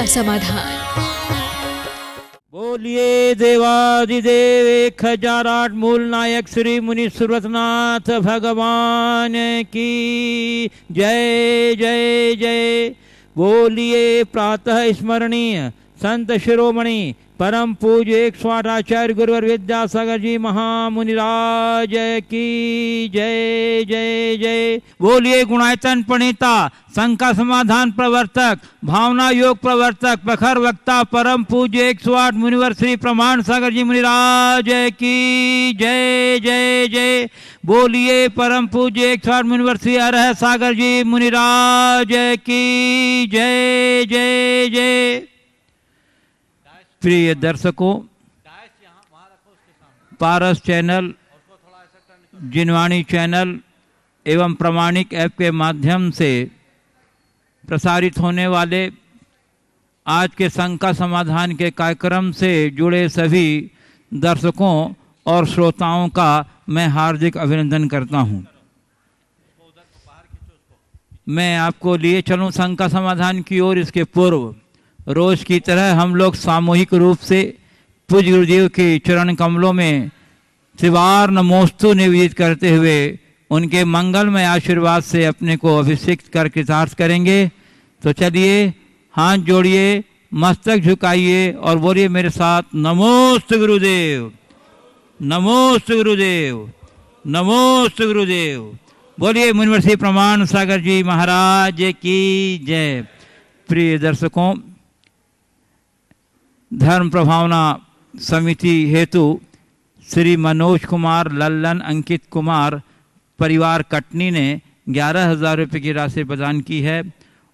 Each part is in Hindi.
कृपया समाधान। बोलिए देवादिदेव 1008 मूल नायक श्री मुनि सुरतनाथ भगवान की जय जय जय। बोलिए प्रातः स्मरणीय संत शिरोमणि परम पूज्य 108 आचार्य गुरुवर विद्यासागर जी महामुनिराज की जय जय जय। बोलिए गुणायतन प्रणीता शंका समाधान प्रवर्तक भावना योग प्रवर्तक प्रखर वक्ता परम पूज्य 108 मुनिवर श्री प्रमाण सागर जी मुनिराज की जय जय जय। बोलिए परम पूज्य 108 मुनिवर श्री अरह सागर जी मुनिराज की जय जय जय। प्रिय दर्शकों, पारस चैनल, जिनवाणी चैनल एवं प्रमाणिक ऐप के माध्यम से प्रसारित होने वाले आज के शंका समाधान के कार्यक्रम से जुड़े सभी दर्शकों और श्रोताओं का मैं हार्दिक अभिनंदन करता हूं। मैं आपको लिए चलूं शंका समाधान की ओर। इसके पूर्व रोज की तरह हम लोग सामूहिक रूप से पूज्य गुरुदेव के चरण कमलों में शिवार नमोस्तु निवेदित करते हुए उनके मंगलमय आशीर्वाद से अपने को अभिषेक कर कृतार्थ करेंगे। तो चलिए हाथ जोड़िए, मस्तक झुकाइए और बोलिए मेरे साथ, नमोस्तु गुरुदेव, नमोस्तु गुरुदेव, नमोस्तु गुरुदेव। बोलिए मुनिवर श्री प्रमाण सागर जी महाराज की जय। प्रिय दर्शकों, धर्म प्रभावना समिति हेतु श्री मनोज कुमार, लल्लन अंकित कुमार परिवार कटनी ने 11,000 रुपये की राशि प्रदान की है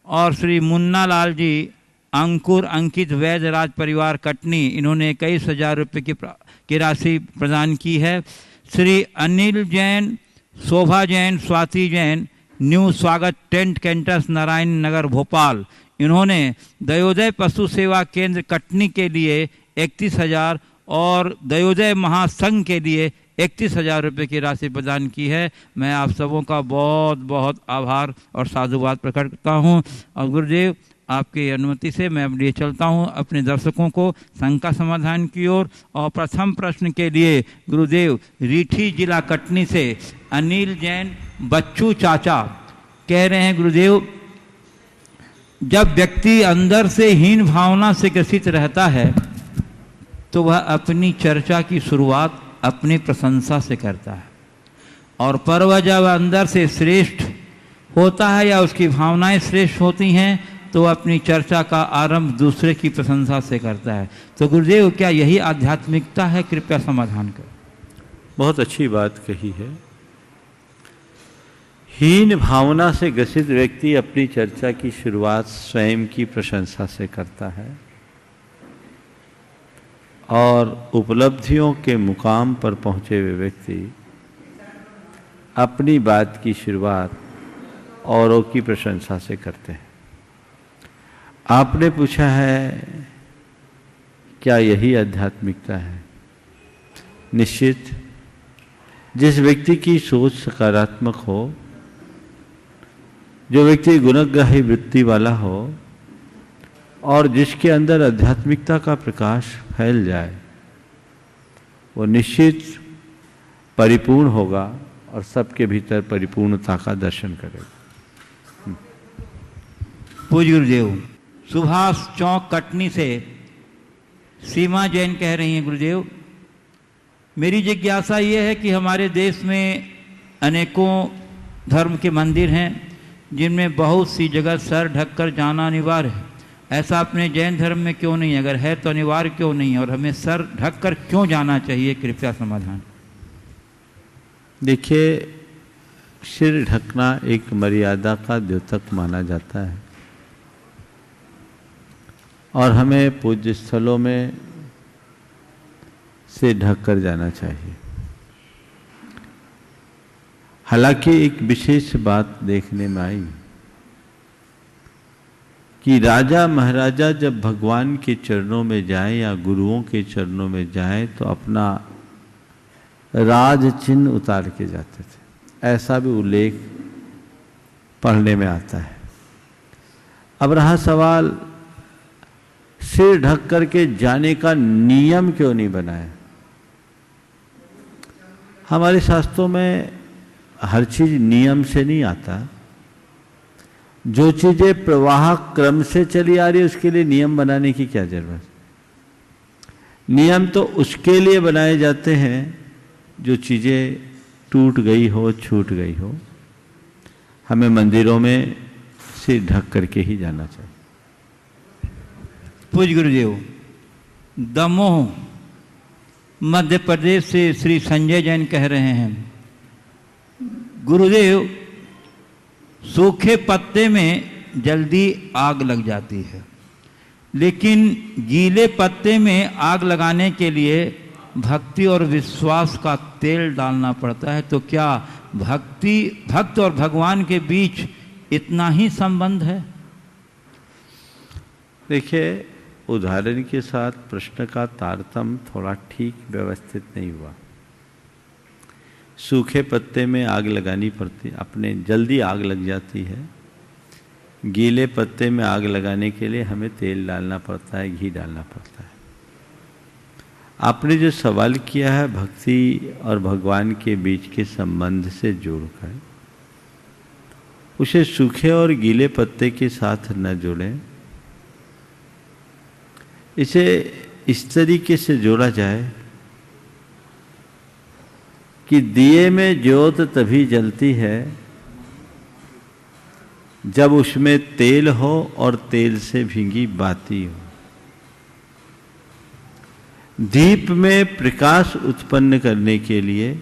और श्री मुन्ना लाल जी, अंकुर अंकित वैद्यराज परिवार कटनी, इन्होंने 21,000 रुपये की राशि प्रदान की है। श्री अनिल जैन, शोभा जैन, स्वाति जैन, न्यू स्वागत टेंट कैंटस नारायण नगर भोपाल, इन्होंने दयोदय पशु सेवा केंद्र कटनी के लिए 31,000 और दयोदय महासंघ के लिए 31,000 रुपये की राशि प्रदान की है। मैं आप सबों का बहुत बहुत आभार और साधुवाद प्रकट करता हूं। और गुरुदेव आपकी अनुमति से मैं अब लिए चलता हूं अपने दर्शकों को शंका समाधान की ओर। और प्रथम प्रश्न के लिए गुरुदेव रीठी जिला कटनी से अनिल जैन बच्चू चाचा कह रहे हैं, गुरुदेव जब व्यक्ति अंदर से हीन भावना से ग्रसित रहता है तो वह अपनी चर्चा की शुरुआत अपनी प्रशंसा से करता है, और पर वह जब अंदर से श्रेष्ठ होता है या उसकी भावनाएं श्रेष्ठ होती हैं तो वह अपनी चर्चा का आरंभ दूसरे की प्रशंसा से करता है। तो गुरुदेव क्या यही आध्यात्मिकता है? कृपया समाधान करें। बहुत अच्छी बात कही है। हीन भावना से ग्रसित व्यक्ति अपनी चर्चा की शुरुआत स्वयं की प्रशंसा से करता है और उपलब्धियों के मुकाम पर पहुंचे हुए व्यक्ति अपनी बात की शुरुआत औरों की प्रशंसा से करते हैं। आपने पूछा है क्या यही आध्यात्मिकता है? निश्चित, जिस व्यक्ति की सोच सकारात्मक हो, जो व्यक्ति गुणग्राही वृत्ति वाला हो और जिसके अंदर आध्यात्मिकता का प्रकाश फैल जाए, वो निश्चित परिपूर्ण होगा और सबके भीतर परिपूर्णता का दर्शन करेगा। पूज्य गुरुदेव सुभाष चौक कटनी से सीमा जैन कह रही हैं, गुरुदेव मेरी जिज्ञासा ये है कि हमारे देश में अनेकों धर्म के मंदिर हैं जिनमें बहुत सी जगह सर ढककर जाना अनिवार्य है। ऐसा अपने जैन धर्म में क्यों नहीं? अगर है तो अनिवार्य क्यों नहीं और हमें सर ढककर क्यों जाना चाहिए? कृपया समाधान। देखिए, सिर ढकना एक मर्यादा का द्योतक माना जाता है और हमें पूज्य स्थलों में से ढक कर जाना चाहिए। हालांकि एक विशेष बात देखने में आई कि राजा महाराजा जब भगवान के चरणों में जाएं या गुरुओं के चरणों में जाएं तो अपना राज चिन्ह उतार के जाते थे। ऐसा भी उल्लेख पढ़ने में आता है। अब रहा सवाल सिर ढक करके जाने का नियम क्यों नहीं बनाया? हमारे शास्त्रों में हर चीज नियम से नहीं आता। जो चीजें प्रवाह क्रम से चली आ रही है उसके लिए नियम बनाने की क्या जरूरत? नियम तो उसके लिए बनाए जाते हैं जो चीजें टूट गई हो, छूट गई हो। हमें मंदिरों में सिर ढक करके ही जाना चाहिए। पूज्य गुरुदेव, दमोह मध्य प्रदेश से श्री संजय जैन कह रहे हैं, गुरुदेव सूखे पत्ते में जल्दी आग लग जाती है, लेकिन गीले पत्ते में आग लगाने के लिए भक्ति और विश्वास का तेल डालना पड़ता है। तो क्या भक्त और भगवान के बीच इतना ही संबंध है? देखिए, उदाहरण के साथ प्रश्न का तारतम्य थोड़ा ठीक व्यवस्थित नहीं हुआ। सूखे पत्ते में आग लगानी पड़ती, अपने जल्दी आग लग जाती है। गीले पत्ते में आग लगाने के लिए हमें तेल डालना पड़ता है, घी डालना पड़ता है। आपने जो सवाल किया है भक्ति और भगवान के बीच के संबंध से जोड़कर, उसे सूखे और गीले पत्ते के साथ न जोड़ें। इसे इस तरीके से जोड़ा जाए कि दिए में ज्योत तभी जलती है जब उसमें तेल हो और तेल से भींगी बाती हो। दीप में प्रकाश उत्पन्न करने के लिए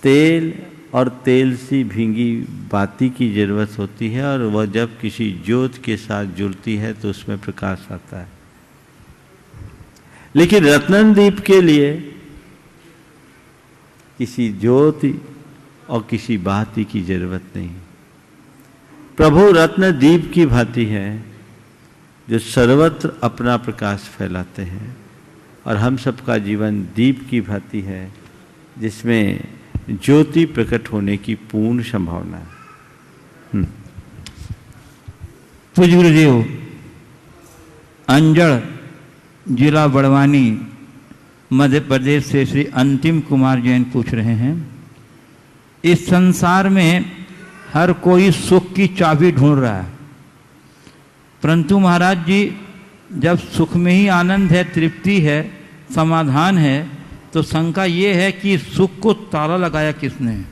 तेल और तेल से भींगी बाती की जरूरत होती है, और वह जब किसी ज्योत के साथ जुड़ती है तो उसमें प्रकाश आता है। लेकिन रत्नन दीप के लिए किसी ज्योति और किसी बाती की जरूरत नहीं। प्रभु रत्न दीप की भांति है जो सर्वत्र अपना प्रकाश फैलाते हैं, और हम सबका जीवन दीप की भांति है जिसमें ज्योति प्रकट होने की पूर्ण संभावना है। पूज्य गुरुदेव, अंजड़ जिला बड़वानी मध्य प्रदेश से श्री अंतिम कुमार जैन पूछ रहे हैं, इस संसार में हर कोई सुख की चाबी ढूंढ रहा है, परंतु महाराज जी जब सुख में ही आनंद है, तृप्ति है, समाधान है, तो शंका ये है कि सुख को ताला लगाया किसने,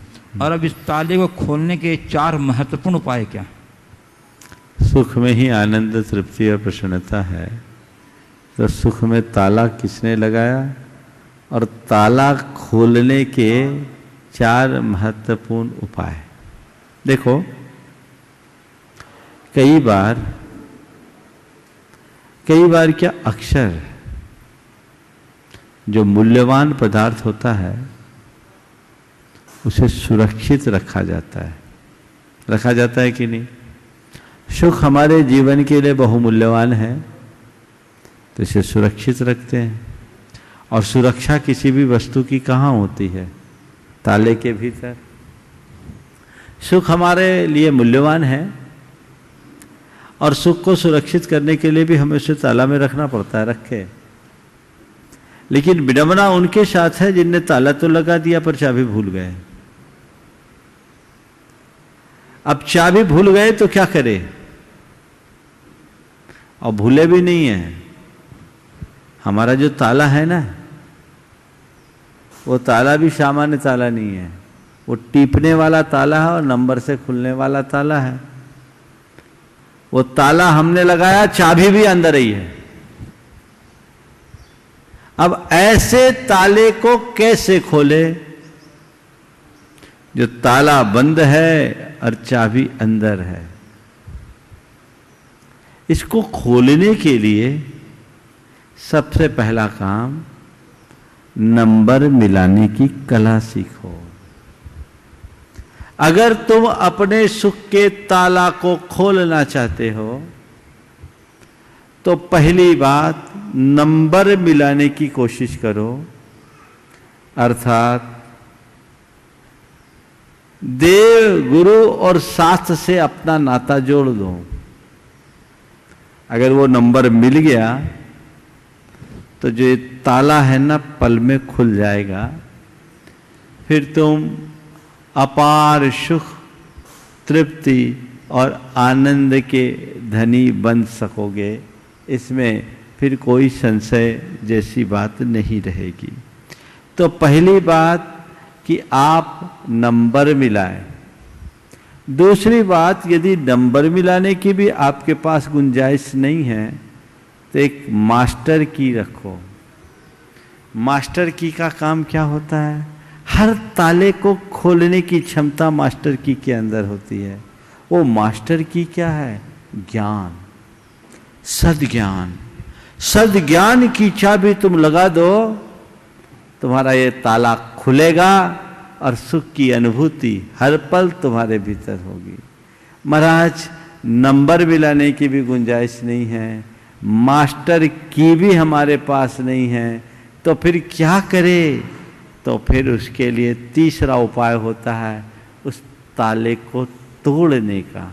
और अब इस ताले को खोलने के 4 महत्वपूर्ण उपाय क्या? सुख में ही आनंद, तृप्ति और प्रसन्नता है, तो सुख में ताला किसने लगाया, और ताला खोलने के 4 महत्वपूर्ण उपाय। देखो, कई बार क्या अक्षर जो मूल्यवान पदार्थ होता है उसे सुरक्षित रखा जाता है कि नहीं? सुख हमारे जीवन के लिए बहुमूल्यवान है, तो इसे सुरक्षित रखते हैं। और सुरक्षा किसी भी वस्तु की कहाँ होती है? ताले के भीतर। सुख हमारे लिए मूल्यवान है, और सुख को सुरक्षित करने के लिए भी हमें उसे ताला में रखना पड़ता है, रखे। लेकिन विडंबना उनके साथ है जिनने ताला तो लगा दिया पर चाबी भूल गए। अब चाबी भूल गए तो क्या करें? और भूले भी नहीं है। हमारा जो ताला है ना, वो ताला भी सामान्य ताला नहीं है, वो टीपने वाला ताला है और नंबर से खुलने वाला ताला है। वो ताला हमने लगाया, चाबी भी अंदर ही है। अब ऐसे ताले को कैसे खोले जो ताला बंद है और चाबी अंदर है? इसको खोलने के लिए सबसे पहला काम नंबर मिलाने की कला सीखो। अगर तुम अपने सुख के ताला को खोलना चाहते हो तो पहली बात नंबर मिलाने की कोशिश करो, अर्थात देव, गुरु और शास्त्र से अपना नाता जोड़ दो। अगर वो नंबर मिल गया तो जो ये ताला है ना पल में खुल जाएगा, फिर तुम अपार सुख, तृप्ति और आनंद के धनी बन सकोगे। इसमें फिर कोई संशय जैसी बात नहीं रहेगी। तो पहली बात कि आप नंबर मिलाएं। दूसरी बात, यदि नंबर मिलाने की भी आपके पास गुंजाइश नहीं है तो एक मास्टर की रखो। मास्टर की का काम क्या होता है? हर ताले को खोलने की क्षमता मास्टर की के अंदर होती है। वो मास्टर की क्या है? ज्ञान, सद्ज्ञान। सद्ज्ञान की चाबी तुम लगा दो, तुम्हारा ये ताला खुलेगा और सुख की अनुभूति हर पल तुम्हारे भीतर होगी। महाराज, नंबर मिलाने की भी गुंजाइश नहीं है, मास्टर की भी हमारे पास नहीं है, तो फिर क्या करें? तो फिर उसके लिए तीसरा उपाय होता है उस ताले को तोड़ने का।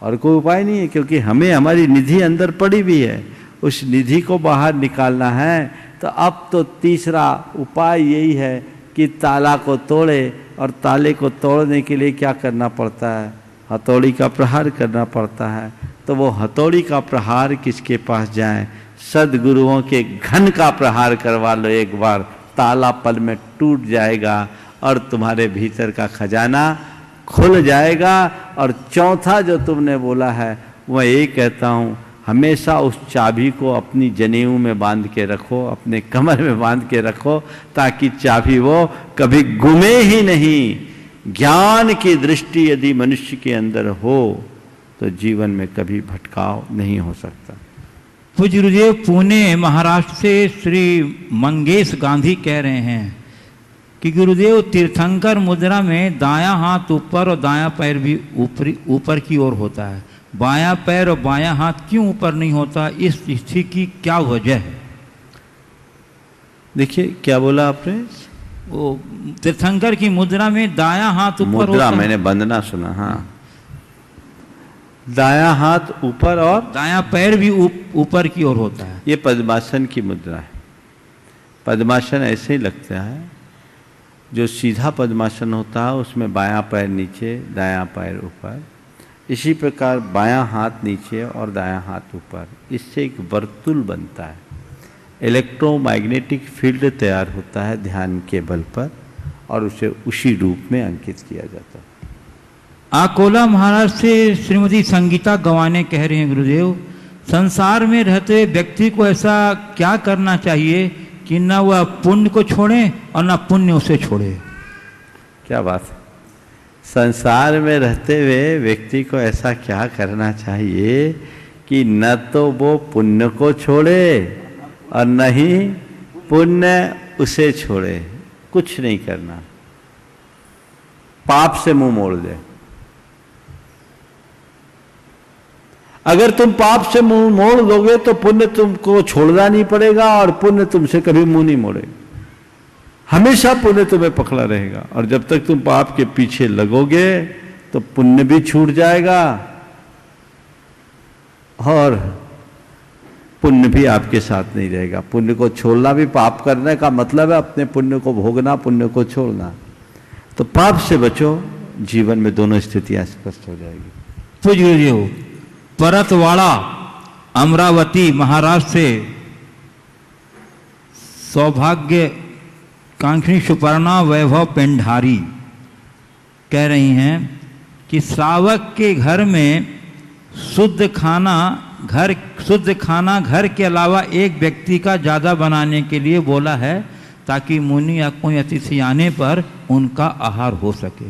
और कोई उपाय नहीं है, क्योंकि हमें हमारी निधि अंदर पड़ी हुई है, उस निधि को बाहर निकालना है। तो अब तो तीसरा उपाय यही है कि ताला को तोड़े। और ताले को तोड़ने के लिए क्या करना पड़ता है? हथौड़ी का प्रहार करना पड़ता है। तो वो हथौड़ी का प्रहार किसके पास जाए? सद्गुरुओं के घन का प्रहार करवा लो एक बार, ताला पल में टूट जाएगा और तुम्हारे भीतर का खजाना खुल जाएगा। और चौथा जो तुमने बोला है, वह यही कहता हूँ, हमेशा उस चाबी को अपनी जनेऊ में बांध के रखो, अपने कमर में बांध के रखो, ताकि चाबी वो कभी गुमे ही नहीं। ज्ञान की दृष्टि यदि मनुष्य के अंदर हो तो जीवन में कभी भटकाव नहीं हो सकता। पूज्य गुरुदेव, पुणे महाराष्ट्र से श्री मंगेश गांधी कह रहे हैं कि गुरुदेव, तीर्थंकर मुद्रा में दायां हाथ ऊपर और दायां पैर भी ऊपर की ओर होता है, बायां पैर और बायां हाथ क्यों ऊपर नहीं होता? इस स्थिति की क्या वजह है? देखिए, क्या बोला आपने? वो तीर्थंकर की मुद्रा में दायां हाथ ऊपर मुद्रा होता मैंने बंदना सुना। हाँ, दायां हाथ ऊपर और दायां पैर भी ऊपर की ओर होता है। ये पद्मासन की मुद्रा है। पद्मासन ऐसे ही लगता है, जो सीधा पद्मासन होता है उसमें बायां पैर नीचे, दायां पैर ऊपर। इसी प्रकार बायां हाथ नीचे और दायां हाथ ऊपर, इससे एक वर्तुल बनता है। इलेक्ट्रोमैग्नेटिक फील्ड तैयार होता है ध्यान के बल पर, और उसे उसी रूप में अंकित किया जाता है। अकोला महाराष्ट्र से श्रीमती संगीता गवाने कह रहे हैं, गुरुदेव, संसार में रहते हुए व्यक्ति को ऐसा क्या करना चाहिए कि न वह पुण्य को छोड़े और न पुण्य उसे छोड़े? क्या बात है! संसार में रहते हुए व्यक्ति को ऐसा क्या करना चाहिए कि न तो वो पुण्य को छोड़े और न ही पुण्य उसे छोड़े। कुछ नहीं करना, पाप से मुंह मोड़ दे। अगर तुम पाप से मुंह मोड़ दोगे तो पुण्य तुमको छोड़ना नहीं पड़ेगा और पुण्य तुमसे कभी मुंह नहीं मोड़ेगा। हमेशा पुण्य तुम्हें पकड़ा रहेगा। और जब तक तुम पाप के पीछे लगोगे तो पुण्य भी छूट जाएगा और पुण्य भी आपके साथ नहीं रहेगा। पुण्य को छोड़ना भी, पाप करने का मतलब है अपने पुण्य को भोगना, पुण्य को छोड़ना। तो पाप से बचो, जीवन में दोनों स्थितियां स्पष्ट हो जाएगी। पूज्य गुरुदेव, परतवाड़ा अमरावती महाराष्ट्र से सौभाग्य कांक्षी सुपर्णा वैभव पेंढारी कह रही हैं कि श्रावक के घर में शुद्ध खाना घर के अलावा एक व्यक्ति का ज़्यादा बनाने के लिए बोला है, ताकि मुनि या कोई अतिथि आने पर उनका आहार हो सके।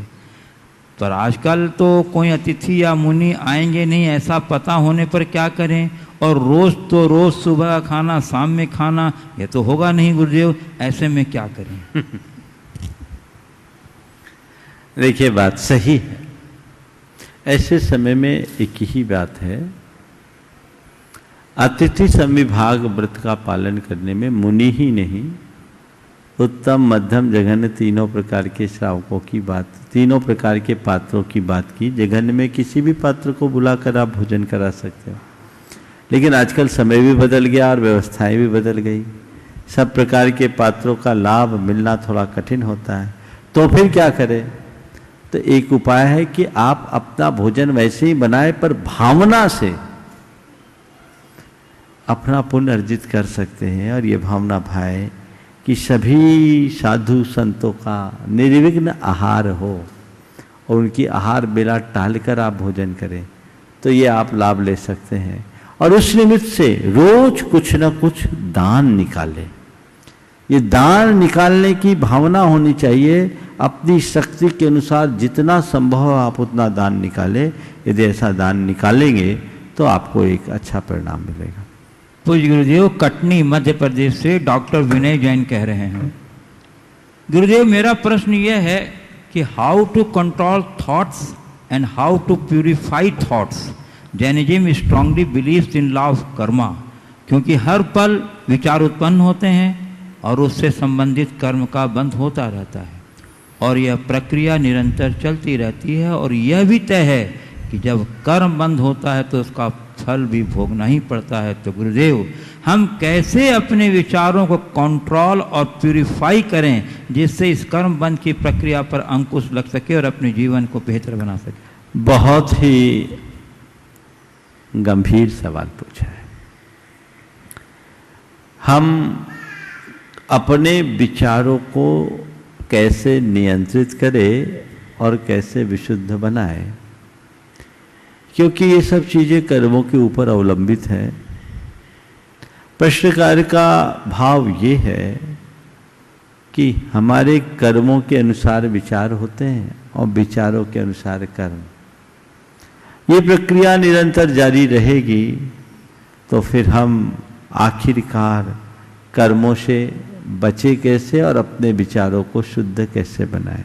पर आजकल तो कोई अतिथि या मुनि आएंगे नहीं, ऐसा पता होने पर क्या करें? और रोज़ सुबह का खाना, शाम में खाना, ये तो होगा नहीं गुरुदेव, ऐसे में क्या करें? देखिए, बात सही है। ऐसे समय में एक ही बात है, अतिथि संविभाग व्रत का पालन करने में मुनि ही नहीं, उत्तम मध्यम जघन्य तीनों प्रकार के श्रावकों की बात, तीनों प्रकार के पात्रों की बात की। जघन्य में किसी भी पात्र को बुलाकर आप भोजन करा सकते हो। लेकिन आजकल समय भी बदल गया और व्यवस्थाएं भी बदल गई, सब प्रकार के पात्रों का लाभ मिलना थोड़ा कठिन होता है। तो फिर क्या करें? तो एक उपाय है कि आप अपना भोजन वैसे ही बनाए, पर भावना से अपना पुण्य अर्जित कर सकते हैं। और ये भावना भाए कि सभी साधु संतों का निर्विघ्न आहार हो और उनकी आहार बेला टालकर आप भोजन करें, तो ये आप लाभ ले सकते हैं। और उस निमित्त से रोज कुछ न कुछ दान निकालें। ये दान निकालने की भावना होनी चाहिए। अपनी शक्ति के अनुसार जितना संभव हो आप उतना दान निकालें। यदि ऐसा दान निकालेंगे तो आपको एक अच्छा परिणाम मिलेगा। पूज्य गुरुदेव, कटनी मध्य प्रदेश से डॉक्टर विनय जैन कह रहे हैं, गुरुदेव मेरा प्रश्न यह है कि how to control thoughts and how to purify thoughts. Jainism strongly believes in law of karma, क्योंकि हर पल विचार उत्पन्न होते हैं और उससे संबंधित कर्म का बंध होता रहता है और यह प्रक्रिया निरंतर चलती रहती है। और यह भी तय है कि जब कर्म बंद होता है तो उसका फल भी भोगना ही पड़ता है। तो गुरुदेव, हम कैसे अपने विचारों को कंट्रोल और प्यूरिफाई करें जिससे इस कर्म बंद की प्रक्रिया पर अंकुश लग सके और अपने जीवन को बेहतर बना सके? बहुत ही गंभीर सवाल पूछा है। हम अपने विचारों को कैसे नियंत्रित करें और कैसे विशुद्ध बनाएं, क्योंकि ये सब चीजें कर्मों के ऊपर अवलंबित है। प्रश्नकार का भाव ये है कि हमारे कर्मों के अनुसार विचार होते हैं और विचारों के अनुसार कर्म। ये प्रक्रिया निरंतर जारी रहेगी तो फिर हम आखिरकार कर्मों से बचे कैसे और अपने विचारों को शुद्ध कैसे बनाएं।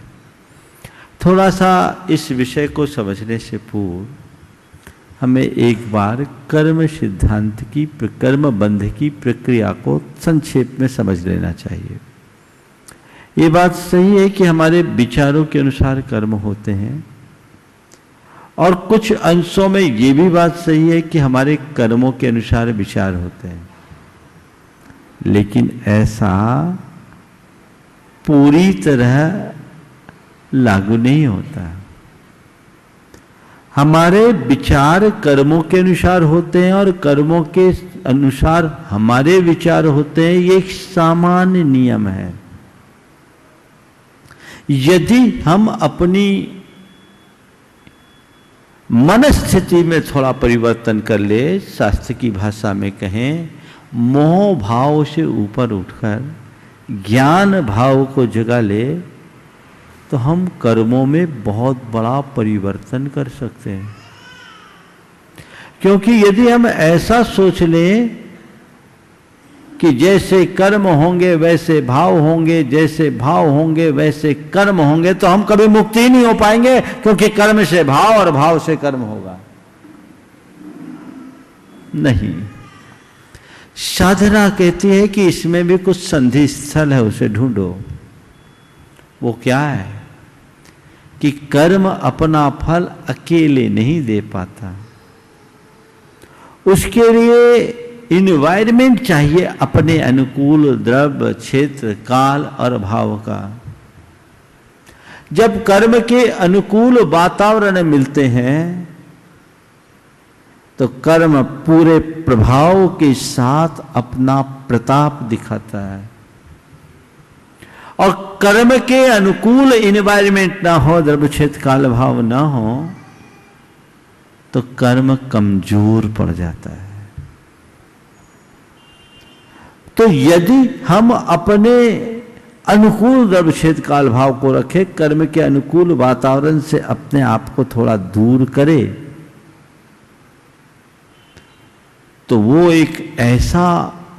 थोड़ा सा इस विषय को समझने से पूर्व हमें एक बार कर्म सिद्धांत की, कर्म बंध की प्रक्रिया को संक्षेप में समझ लेना चाहिए। ये बात सही है कि हमारे विचारों के अनुसार कर्म होते हैं और कुछ अंशों में ये भी बात सही है कि हमारे कर्मों के अनुसार विचार होते हैं, लेकिन ऐसा पूरी तरह लागू नहीं होता। हमारे विचार कर्मों के अनुसार होते हैं और कर्मों के अनुसार हमारे विचार होते हैं। ये एक सामान्य नियम है। यदि हम अपनी मन स्थिति में थोड़ा परिवर्तन कर ले, शास्त्र की भाषा में कहें, मोह भाव से ऊपर उठकर ज्ञान भाव को जगा ले, तो हम कर्मों में बहुत बड़ा परिवर्तन कर सकते हैं। क्योंकि यदि हम ऐसा सोच लें कि जैसे कर्म होंगे वैसे भाव होंगे, जैसे भाव होंगे वैसे कर्म होंगे, तो हम कभी मुक्ति ही नहीं हो पाएंगे, क्योंकि कर्म से भाव और भाव से कर्म होगा नहीं। साधना कहती है कि इसमें भी कुछ संधि स्थल है, उसे ढूंढो। वो क्या है कि कर्म अपना फल अकेले नहीं दे पाता, उसके लिए इन्वायरमेंट चाहिए अपने अनुकूल, द्रव्य, क्षेत्र, काल और भाव का। जब कर्म के अनुकूल वातावरण मिलते हैं तो कर्म पूरे प्रभाव के साथ अपना प्रताप दिखाता है। और कर्म के अनुकूल इन्वायरमेंट ना हो, द्रव्य, क्षेत्र, काल, भाव ना हो, तो कर्म कमजोर पड़ जाता है। तो यदि हम अपने अनुकूल द्रव्य, क्षेत्र, काल, भाव को रखें, कर्म के अनुकूल वातावरण से अपने आप को थोड़ा दूर करें, तो वो एक ऐसा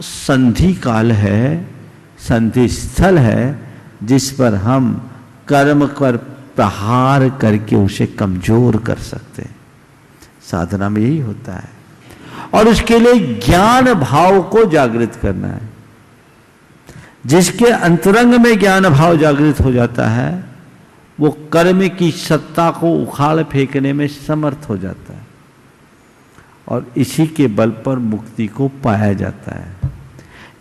संधि काल है, संधि स्थल है, जिस पर हम कर्म पर प्रहार करके उसे कमजोर कर सकते हैं। साधना में यही होता है। और उसके लिए ज्ञान भाव को जागृत करना है। जिसके अंतरंग में ज्ञान भाव जागृत हो जाता है, वो कर्म की सत्ता को उखाड़ फेंकने में समर्थ हो जाता है। और इसी के बल पर मुक्ति को पाया जाता है।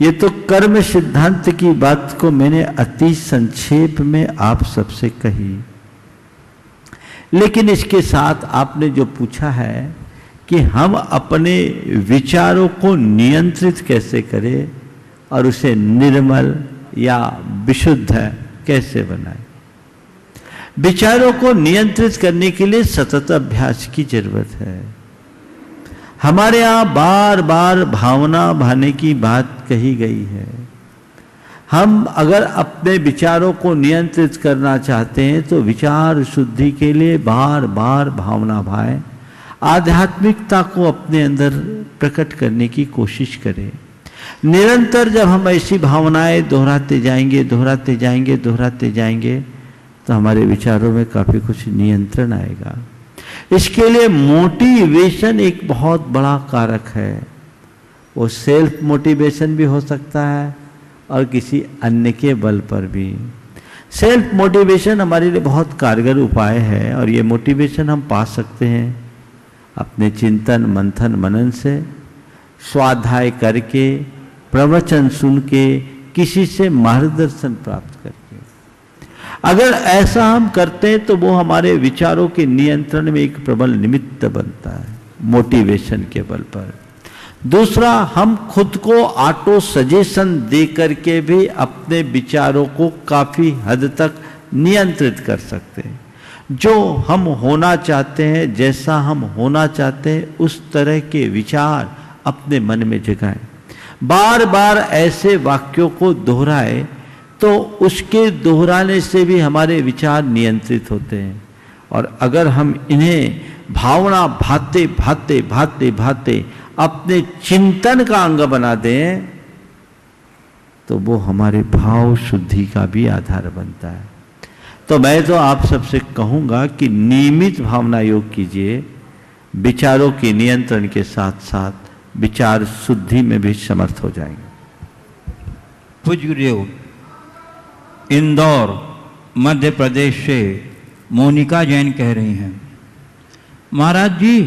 ये तो कर्म सिद्धांत की बात को मैंने अति संक्षेप में आप सबसे कही, लेकिन इसके साथ आपने जो पूछा है कि हम अपने विचारों को नियंत्रित कैसे करें और उसे निर्मल या विशुद्ध कैसे बनाएं। विचारों को नियंत्रित करने के लिए सतत अभ्यास की जरूरत है। हमारे यहां बार बार भावना भाने की बात कही गई है। हम अगर अपने विचारों को नियंत्रित करना चाहते हैं तो विचार शुद्धि के लिए बार बार भावना भाएं, आध्यात्मिकता को अपने अंदर प्रकट करने की कोशिश करें। निरंतर जब हम ऐसी भावनाएं दोहराते जाएंगे तो हमारे विचारों में काफी कुछ नियंत्रण आएगा। इसके लिए मोटिवेशन एक बहुत बड़ा कारक है। वो सेल्फ मोटिवेशन भी हो सकता है और किसी अन्य के बल पर भी। सेल्फ मोटिवेशन हमारे लिए बहुत कारगर उपाय है और ये मोटिवेशन हम पा सकते हैं अपने चिंतन मंथन मनन से, स्वाध्याय करके, प्रवचन सुन के, किसी से मार्गदर्शन प्राप्त करके। अगर ऐसा हम करते हैं तो वो हमारे विचारों के नियंत्रण में एक प्रबल निमित्त बनता है, मोटिवेशन के बल पर। दूसरा, हम खुद को ऑटो सजेशन दे करके भी अपने विचारों को काफी हद तक नियंत्रित कर सकते हैं। जो हम होना चाहते हैं, जैसा हम होना चाहते हैं, उस तरह के विचार अपने मन में जगाएं। बार बार ऐसे वाक्यों को दोहराए तो उसके दोहराने से भी हमारे विचार नियंत्रित होते हैं। और अगर हम इन्हें भावना भाते भाते भाते भाते अपने चिंतन का अंग बना दें तो वो हमारे भाव शुद्धि का भी आधार बनता है। तो मैं तो आप सबसे कहूंगा कि नियमित भावना योग कीजिए, विचारों के नियंत्रण के साथ साथ विचार शुद्धि में भी समर्थ हो जाएंगे। पूज्य गुरुदेव, इंदौर मध्य प्रदेश से मोनिका जैन कह रही हैं, महाराज जी,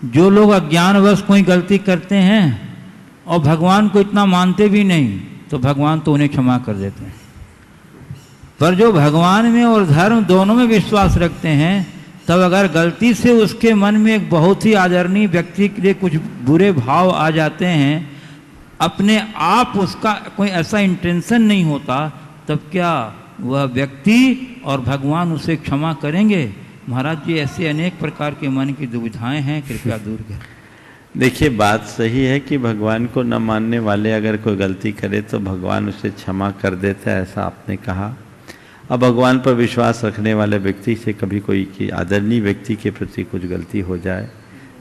जो लोग अज्ञानवश कोई गलती करते हैं और भगवान को इतना मानते भी नहीं तो भगवान तो उन्हें क्षमा कर देते हैं, पर जो भगवान में और धर्म दोनों में विश्वास रखते हैं, तब अगर गलती से उसके मन में एक बहुत ही आदरणीय व्यक्ति के लिए कुछ बुरे भाव आ जाते हैं, अपने आप उसका कोई ऐसा इंटेंशन नहीं होता, तब क्या वह व्यक्ति और भगवान उसे क्षमा करेंगे? महाराज जी, ऐसे अनेक प्रकार के मन की दुविधाएं हैं, कृपया दूर करें। देखिए, बात सही है कि भगवान को न मानने वाले अगर कोई गलती करे तो भगवान उसे क्षमा कर देता है, ऐसा आपने कहा। अब भगवान पर विश्वास रखने वाले व्यक्ति से कभी कोई की आदरणीय व्यक्ति के प्रति कुछ गलती हो जाए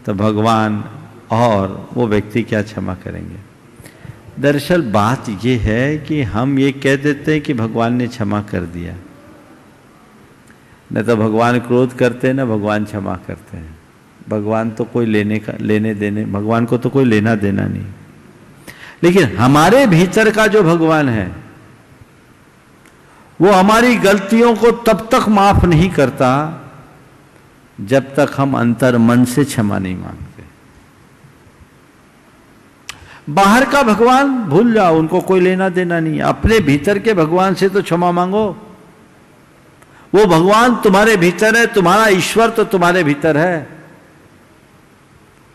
तो भगवान और वो व्यक्ति क्या क्षमा करेंगे? दरअसल बात ये है कि हम ये कह देते हैं कि भगवान ने क्षमा कर दिया, न तो भगवान क्रोध करते हैं न भगवान क्षमा करते हैं। भगवान तो कोई लेने देने, भगवान को तो कोई लेना देना नहीं। लेकिन हमारे भीतर का जो भगवान है वो हमारी गलतियों को तब तक माफ नहीं करता जब तक हम अंतर मन से क्षमा नहीं मांगते। बाहर का भगवान भूल जाओ, उनको कोई लेना देना नहीं। अपने भीतर के भगवान से तो क्षमा मांगो। वो भगवान तुम्हारे भीतर है, तुम्हारा ईश्वर तो तुम्हारे भीतर है,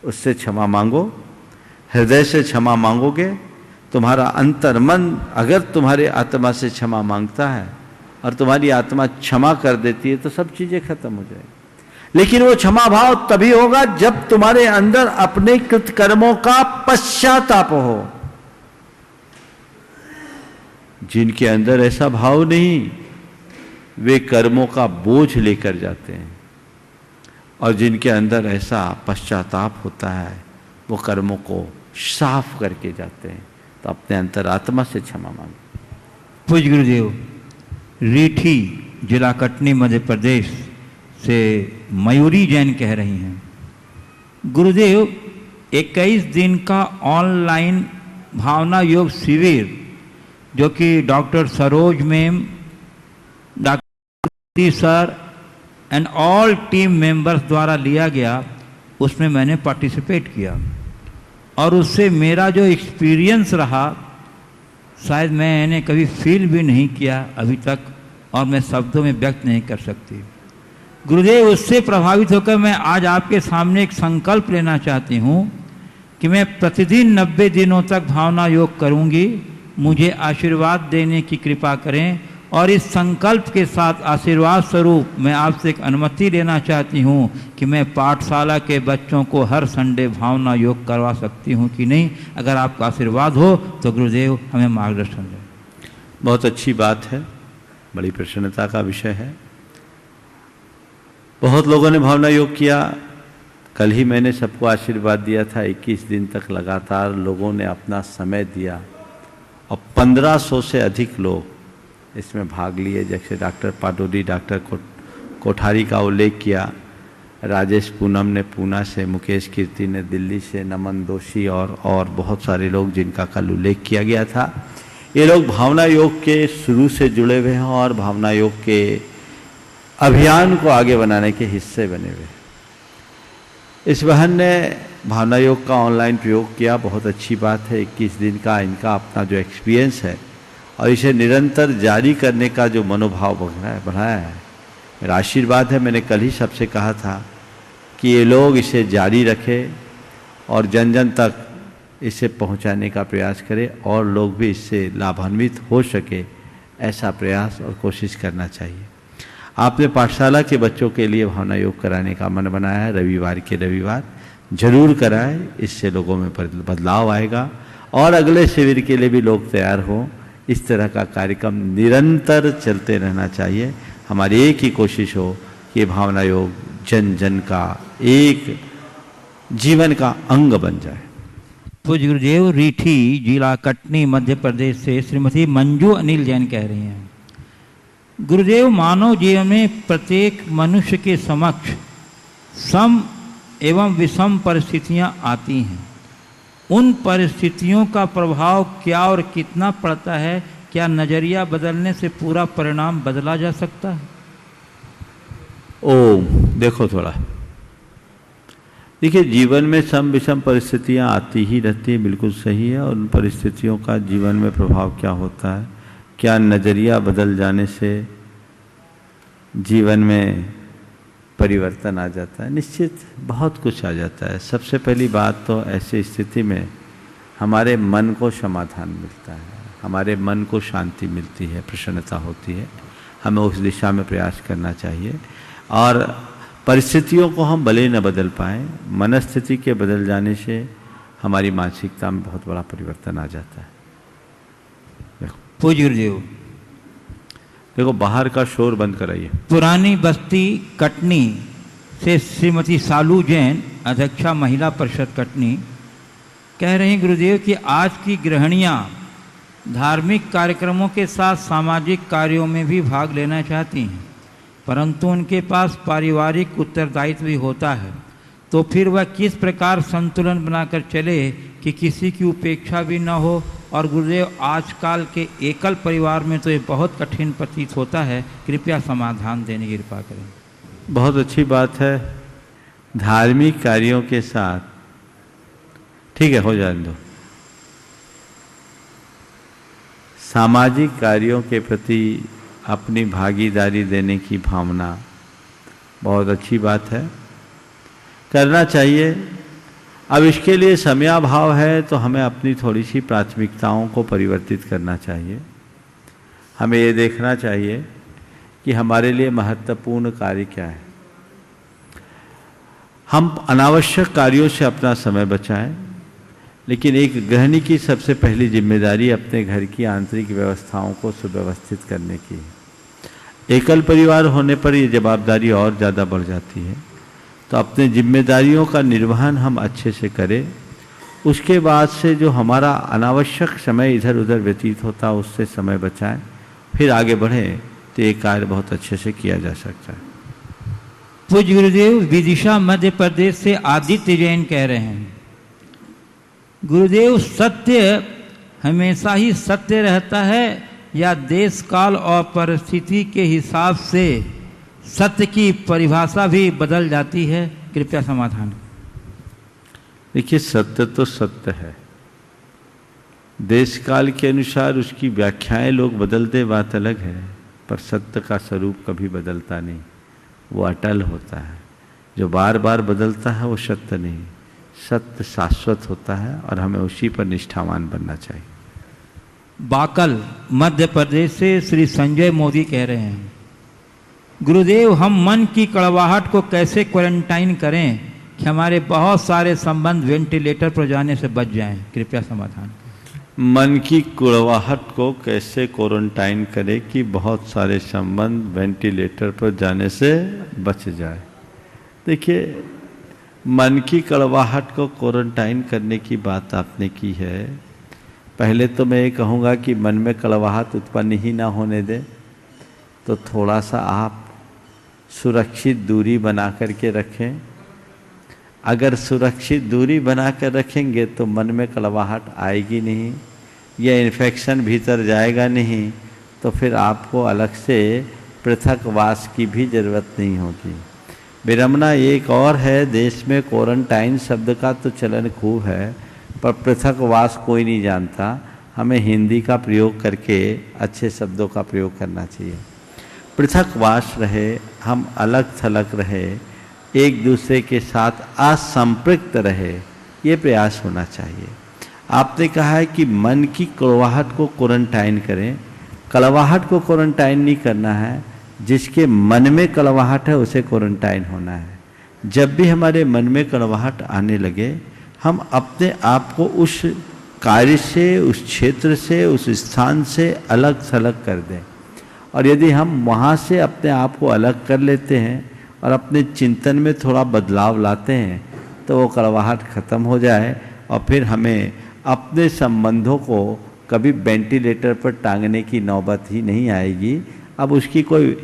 उससे क्षमा मांगो। हृदय से क्षमा मांगोगे, तुम्हारा अंतर मन अगर तुम्हारे आत्मा से क्षमा मांगता है और तुम्हारी आत्मा क्षमा कर देती है तो सब चीजें खत्म हो जाएगी। लेकिन वो क्षमा भाव तभी होगा जब तुम्हारे अंदर अपने कृत कर्मों का पश्चाताप हो। जिनके अंदर ऐसा भाव नहीं, वे कर्मों का बोझ लेकर जाते हैं, और जिनके अंदर ऐसा पश्चाताप होता है वो कर्मों को साफ करके जाते हैं। तो अपने अंतरात्मा से क्षमा मांगे। पूज्य गुरुदेव, रीठी जिला कटनी मध्य प्रदेश से मयूरी जैन कह रही हैं, गुरुदेव 21 दिन का ऑनलाइन भावना योग शिविर जो कि doctor Saroj ma'am, doctor sir and all team members द्वारा लिया गया, उसमें मैंने पार्टिसिपेट किया और उससे मेरा जो एक्सपीरियंस रहा शायद मैंने कभी फील भी नहीं किया अभी तक और मैं शब्दों में व्यक्त नहीं कर सकती। गुरुदेव, उससे प्रभावित होकर मैं आज आपके सामने एक संकल्प लेना चाहती हूँ कि मैं प्रतिदिन 90 दिनों तक भावना योग करूँगी। मुझे आशीर्वाद देने की कृपा करें और इस संकल्प के साथ आशीर्वाद स्वरूप मैं आपसे एक अनुमति लेना चाहती हूँ कि मैं पाठशाला के बच्चों को हर संडे भावना योग करवा सकती हूँ कि नहीं। अगर आपका आशीर्वाद हो तो गुरुदेव हमें मार्गदर्शन दें। बहुत अच्छी बात है, बड़ी प्रसन्नता का विषय है। बहुत लोगों ने भावना योग किया। कल ही मैंने सबको आशीर्वाद दिया था। 21 दिन तक लगातार लोगों ने अपना समय दिया और 1500 से अधिक लोग इसमें भाग लिए। जैसे डॉक्टर पाटोडी, डॉक्टर कोठारी का उल्लेख किया, राजेश पूनम ने पूना से, मुकेश कीर्ति ने दिल्ली से, नमन दोषी और बहुत सारे लोग जिनका कल उल्लेख किया गया था। ये लोग भावना योग के शुरू से जुड़े हुए हैं और भावना योग के अभियान को आगे बनाने के हिस्से बने हुए। इस बहन ने भावना योग का ऑनलाइन प्रयोग किया, बहुत अच्छी बात है। 21 दिन का इनका अपना जो एक्सपीरियंस है और इसे निरंतर जारी करने का जो मनोभाव बढ़ाया है, मेरा आशीर्वाद है। मैंने कल ही सबसे कहा था कि ये लोग इसे जारी रखें और जन जन तक इसे पहुंचाने का प्रयास करें और लोग भी इससे लाभान्वित हो सके, ऐसा प्रयास और कोशिश करना चाहिए। आपने पाठशाला के बच्चों के लिए भावना योग कराने का मन बनाया है, रविवार के रविवार जरूर कराएं। इससे लोगों में बदलाव आएगा और अगले शिविर के लिए भी लोग तैयार हों। इस तरह का कार्यक्रम निरंतर चलते रहना चाहिए। हमारी एक ही कोशिश हो कि भावना योग जन जन का एक जीवन का अंग बन जाए। पूज्य गुरुदेव, रीठी जिला कटनी मध्य प्रदेश से श्रीमती मंजू अनिल जैन कह रही हैं, गुरुदेव, मानव जीवन में प्रत्येक मनुष्य के समक्ष सम एवं विषम परिस्थितियां आती हैं। उन परिस्थितियों का प्रभाव क्या और कितना पड़ता है? क्या नजरिया बदलने से पूरा परिणाम बदला जा सकता है? देखो थोड़ा, देखिए, जीवन में सम विषम परिस्थितियां आती ही रहती हैं, बिल्कुल सही है। और उन परिस्थितियों का जीवन में प्रभाव क्या होता है, क्या नज़रिया बदल जाने से जीवन में परिवर्तन आ जाता है? निश्चित बहुत कुछ आ जाता है। सबसे पहली बात तो ऐसी स्थिति में हमारे मन को समाधान मिलता है, हमारे मन को शांति मिलती है, प्रसन्नता होती है। हमें उस दिशा में प्रयास करना चाहिए और परिस्थितियों को हम भले न बदल पाएँ, मनस्थिति के बदल जाने से हमारी मानसिकता में बहुत बड़ा परिवर्तन आ जाता है। पूज्य गुरुदेव, देखो, बाहर का शोर बंद कराइए। पुरानी बस्ती कटनी से श्रीमती सालू जैन, अध्यक्षा महिला परिषद कटनी, कह रही हैं, गुरुदेव कि आज की गृहिणियाँ धार्मिक कार्यक्रमों के साथ सामाजिक कार्यों में भी भाग लेना चाहती हैं, परंतु उनके पास पारिवारिक उत्तरदायित्व भी होता है। तो फिर वह किस प्रकार संतुलन बनाकर चले कि किसी की उपेक्षा भी न हो? और गुरुदेव, आजकल के एकल परिवार में तो ये बहुत कठिन प्रतीत होता है, कृपया समाधान देने की कृपा करें। बहुत अच्छी बात है। धार्मिक कार्यों के साथ, ठीक है, हो जाने दो, सामाजिक कार्यों के प्रति अपनी भागीदारी देने की भावना बहुत अच्छी बात है, करना चाहिए। अब इसके लिए समयाभाव है तो हमें अपनी थोड़ी सी प्राथमिकताओं को परिवर्तित करना चाहिए। हमें ये देखना चाहिए कि हमारे लिए महत्वपूर्ण कार्य क्या है। हम अनावश्यक कार्यों से अपना समय बचाएं, लेकिन एक गृहिणी की सबसे पहली जिम्मेदारी अपने घर की आंतरिक व्यवस्थाओं को सुव्यवस्थित करने की है। एकल परिवार होने पर ये जवाबदारी और ज़्यादा बढ़ जाती है। तो अपने जिम्मेदारियों का निर्वहन हम अच्छे से करें। उसके बाद से जो हमारा अनावश्यक समय इधर उधर व्यतीत होता है उससे समय बचाएं, फिर आगे बढ़ें, तो ये कार्य बहुत अच्छे से किया जा सकता है। पूज्य गुरुदेव, विदिशा मध्य प्रदेश से आदित्य जैन कह रहे हैं, गुरुदेव, सत्य हमेशा ही सत्य रहता है या देश काल और परिस्थिति के हिसाब से सत्य की परिभाषा भी बदल जाती है? कृपया समाधान। देखिए, सत्य तो सत्य है, देश काल के अनुसार उसकी व्याख्याएं लोग बदलते, बात अलग है, पर सत्य का स्वरूप कभी बदलता नहीं, वो अटल होता है। जो बार बार बदलता है वो सत्य नहीं, सत्य शाश्वत होता है और हमें उसी पर निष्ठावान बनना चाहिए। बाकल मध्य प्रदेश से श्री संजय मोदी कह रहे हैं, गुरुदेव हम मन की कड़वाहट को कैसे क्वारंटाइन करें कि हमारे बहुत सारे संबंध वेंटिलेटर पर जाने से बच जाएं, कृपया समाधान करें। मन की कड़वाहट को कैसे क्वारंटाइन करें कि बहुत सारे संबंध वेंटिलेटर पर जाने से बच जाए। देखिए, मन की कड़वाहट को क्वारंटाइन करने की बात आपने की है। पहले तो मैं ये कहूँगा कि मन में कड़वाहट उत्पन्न ही ना होने दें, तो थोड़ा सा आप सुरक्षित दूरी बना करके रखें। अगर सुरक्षित दूरी बना कर रखेंगे तो मन में कड़वाहट आएगी नहीं, यह इन्फेक्शन भीतर जाएगा नहीं, तो फिर आपको अलग से पृथकवास की भी ज़रूरत नहीं होगी। विडंबना एक और है, देश में क्वारंटाइन शब्द का तो चलन खूब है, पर पृथकवास कोई नहीं जानता। हमें हिंदी का प्रयोग करके अच्छे शब्दों का प्रयोग करना चाहिए। पृथकवास रहे, हम अलग थलग रहे, एक दूसरे के साथ असंपृक्त रहे, ये प्रयास होना चाहिए। आपने कहा है कि मन की कड़वाहट को क्वारंटाइन करें। कड़वाहट को क्वारंटाइन नहीं करना है, जिसके मन में कड़वाहट है उसे क्वारंटाइन होना है। जब भी हमारे मन में कड़वाहट आने लगे, हम अपने आप को उस कार्य से, उस क्षेत्र से, उस स्थान से अलग थलग कर दें। और यदि हम वहाँ से अपने आप को अलग कर लेते हैं और अपने चिंतन में थोड़ा बदलाव लाते हैं, तो वो कड़वाहट खत्म हो जाए और फिर हमें अपने संबंधों को कभी वेंटिलेटर पर टांगने की नौबत ही नहीं आएगी। अब उसकी कोई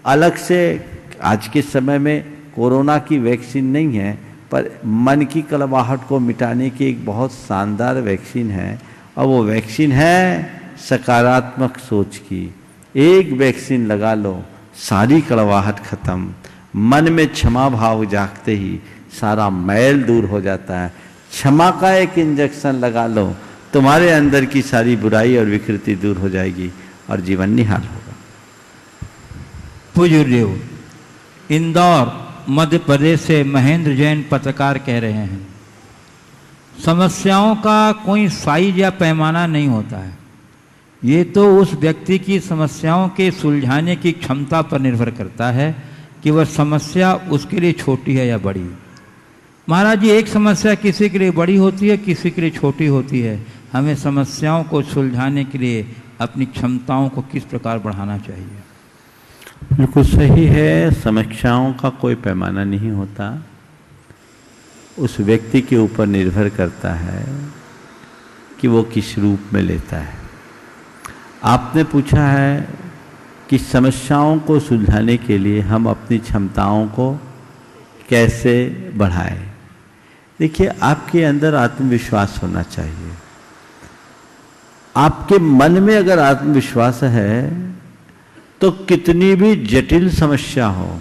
अलग से, आज के समय में कोरोना की वैक्सीन नहीं है, पर मन की कड़वाहट को मिटाने की एक बहुत शानदार वैक्सीन है, और वो वैक्सीन है सकारात्मक सोच की। एक वैक्सीन लगा लो, सारी कड़वाहट खत्म। मन में क्षमा भाव जागते ही सारा मैल दूर हो जाता है। क्षमा का एक इंजेक्शन लगा लो, तुम्हारे अंदर की सारी बुराई और विकृति दूर हो जाएगी और जीवन निहाल होगा। पूज्य इंदौर मध्य प्रदेश से महेंद्र जैन पत्रकार कह रहे हैं, समस्याओं का कोई साइज या पैमाना नहीं होता है, ये तो उस व्यक्ति की समस्याओं के सुलझाने की क्षमता पर निर्भर करता है कि वह समस्या उसके लिए छोटी है या बड़ी। महाराज जी, एक समस्या किसी के लिए बड़ी होती है, किसी के लिए छोटी होती है। हमें समस्याओं को सुलझाने के लिए अपनी क्षमताओं को किस प्रकार बढ़ाना चाहिए? बिल्कुल सही है, समस्याओं का कोई पैमाना नहीं होता, उस व्यक्ति के ऊपर निर्भर करता है कि वो किस रूप में लेता है। आपने पूछा है कि समस्याओं को सुलझाने के लिए हम अपनी क्षमताओं को कैसे बढ़ाएं। देखिए, आपके अंदर आत्मविश्वास होना चाहिए। आपके मन में अगर आत्मविश्वास है तो कितनी भी जटिल समस्या हो,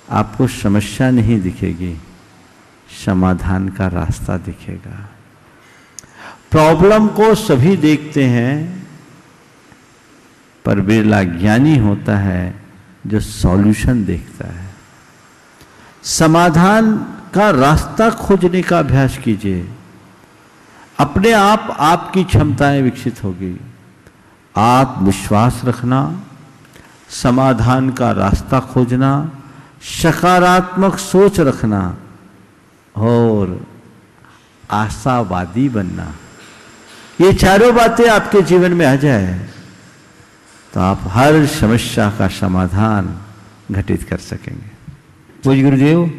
आपको समस्या नहीं दिखेगी, समाधान का रास्ता दिखेगा। प्रॉब्लम को सभी देखते हैं, पर बिरला ज्ञानी होता है जो सॉल्यूशन देखता है। समाधान का रास्ता खोजने का अभ्यास कीजिए, अपने आप आपकी क्षमताएं विकसित होगी। आत्मविश्वास रखना, समाधान का रास्ता खोजना, सकारात्मक सोच रखना और आशावादी बनना, ये चारों बातें आपके जीवन में आ जाए तो आप हर समस्या का समाधान घटित कर सकेंगे। पूज्य गुरुदेव,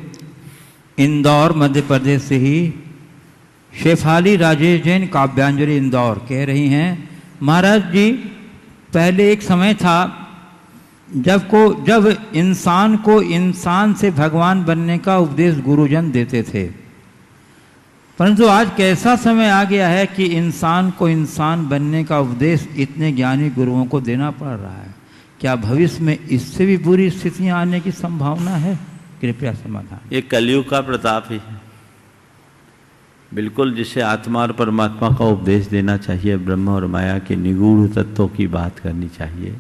इंदौर मध्य प्रदेश से ही शेफाली राजेश जैन काव्यांजलि इंदौर कह रही हैं, महाराज जी, पहले एक समय था जब इंसान को इंसान से भगवान बनने का उपदेश गुरुजन देते थे, परंतु आज कैसा समय आ गया है कि इंसान को इंसान बनने का उपदेश इतने ज्ञानी गुरुओं को देना पड़ रहा है। क्या भविष्य में इससे भी बुरी स्थितियां आने की संभावना है? कृपया समाधान। ये कलयुग का प्रताप ही है। बिल्कुल जिसे आत्मा और परमात्मा का उपदेश देना चाहिए, ब्रह्म और माया के निगूढ़ तत्वों की बात करनी चाहिए,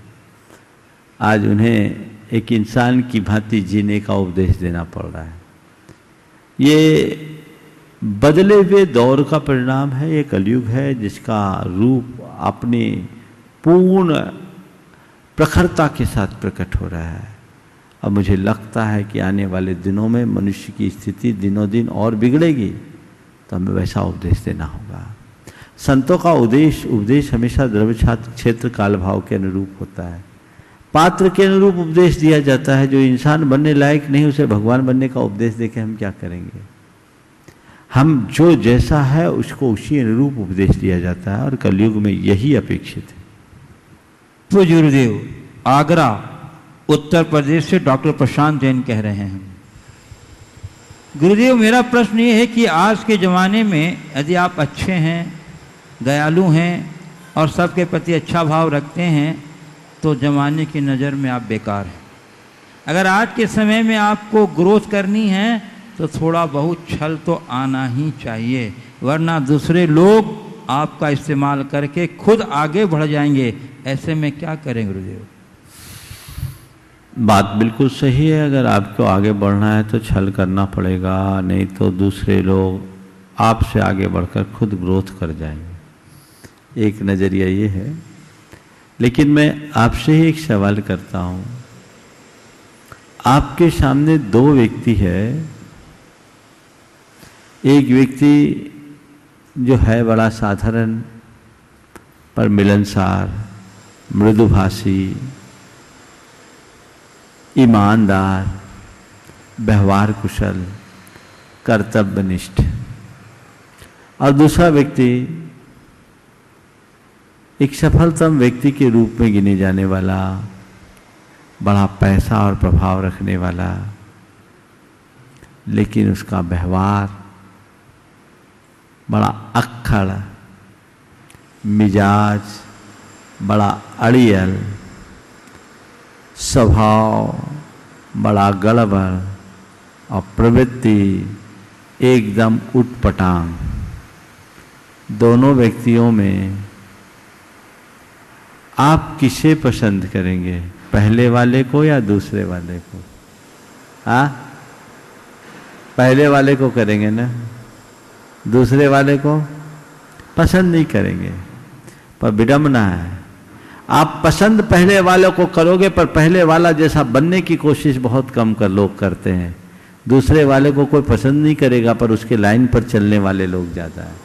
आज उन्हें एक इंसान की भांति जीने का उपदेश देना पड़ रहा है। ये बदले हुए दौर का परिणाम है, ये कलयुग है जिसका रूप अपनी पूर्ण प्रखरता के साथ प्रकट हो रहा है। अब मुझे लगता है कि आने वाले दिनों में मनुष्य की स्थिति दिनों दिन और बिगड़ेगी, तो हमें वैसा उपदेश देना होगा। संतों का उपदेश हमेशा द्रव्य क्षेत्र काल भाव के अनुरूप होता है, पात्र के अनुरूप उपदेश दिया जाता है। जो इंसान बनने लायक नहीं, उसे भगवान बनने का उपदेश देके हम क्या करेंगे? हम जो जैसा है उसको उसी अनुरूप उपदेश दिया जाता है, और कलयुग में यही अपेक्षित है। तो गुरुदेव, आगरा उत्तर प्रदेश से डॉक्टर प्रशांत जैन कह रहे हैं, गुरुदेव मेरा प्रश्न ये है कि आज के ज़माने में यदि आप अच्छे हैं, दयालु हैं और सबके प्रति अच्छा भाव रखते हैं, तो ज़माने की नज़र में आप बेकार हैं। अगर आज के समय में आपको ग्रोथ करनी है तो थोड़ा बहुत छल तो आना ही चाहिए, वरना दूसरे लोग आपका इस्तेमाल करके खुद आगे बढ़ जाएंगे। ऐसे में क्या करें गुरुदेव? बात बिल्कुल सही है। अगर आपको आगे बढ़ना है तो छल करना पड़ेगा, नहीं तो दूसरे लोग आपसे आगे बढ़कर खुद ग्रोथ कर जाएंगे। एक नज़रिया ये है। लेकिन मैं आपसे ही एक सवाल करता हूँ, आपके सामने दो व्यक्ति है। एक व्यक्ति जो है बड़ा साधारण पर मिलनसार, मृदुभाषी, ईमानदार, व्यवहार कुशल, कर्तव्यनिष्ठ, और दूसरा व्यक्ति एक सफलतम व्यक्ति के रूप में गिने जाने वाला, बड़ा पैसा और प्रभाव रखने वाला, लेकिन उसका व्यवहार बड़ा अक्खड़, मिजाज बड़ा अड़ियल, स्वभाव बड़ा गड़बड़ और प्रवृत्ति एकदम उटपटांग। दोनों व्यक्तियों में आप किसे पसंद करेंगे, पहले वाले को या दूसरे वाले को? हाँ, पहले वाले को करेंगे ना, दूसरे वाले को पसंद नहीं करेंगे। पर विडंबना है, आप पसंद पहले वाले को करोगे, पर पहले वाला जैसा बनने की कोशिश बहुत कम लोग करते हैं। दूसरे वाले को कोई पसंद नहीं करेगा, पर उसके लाइन पर चलने वाले लोग ज़्यादा है।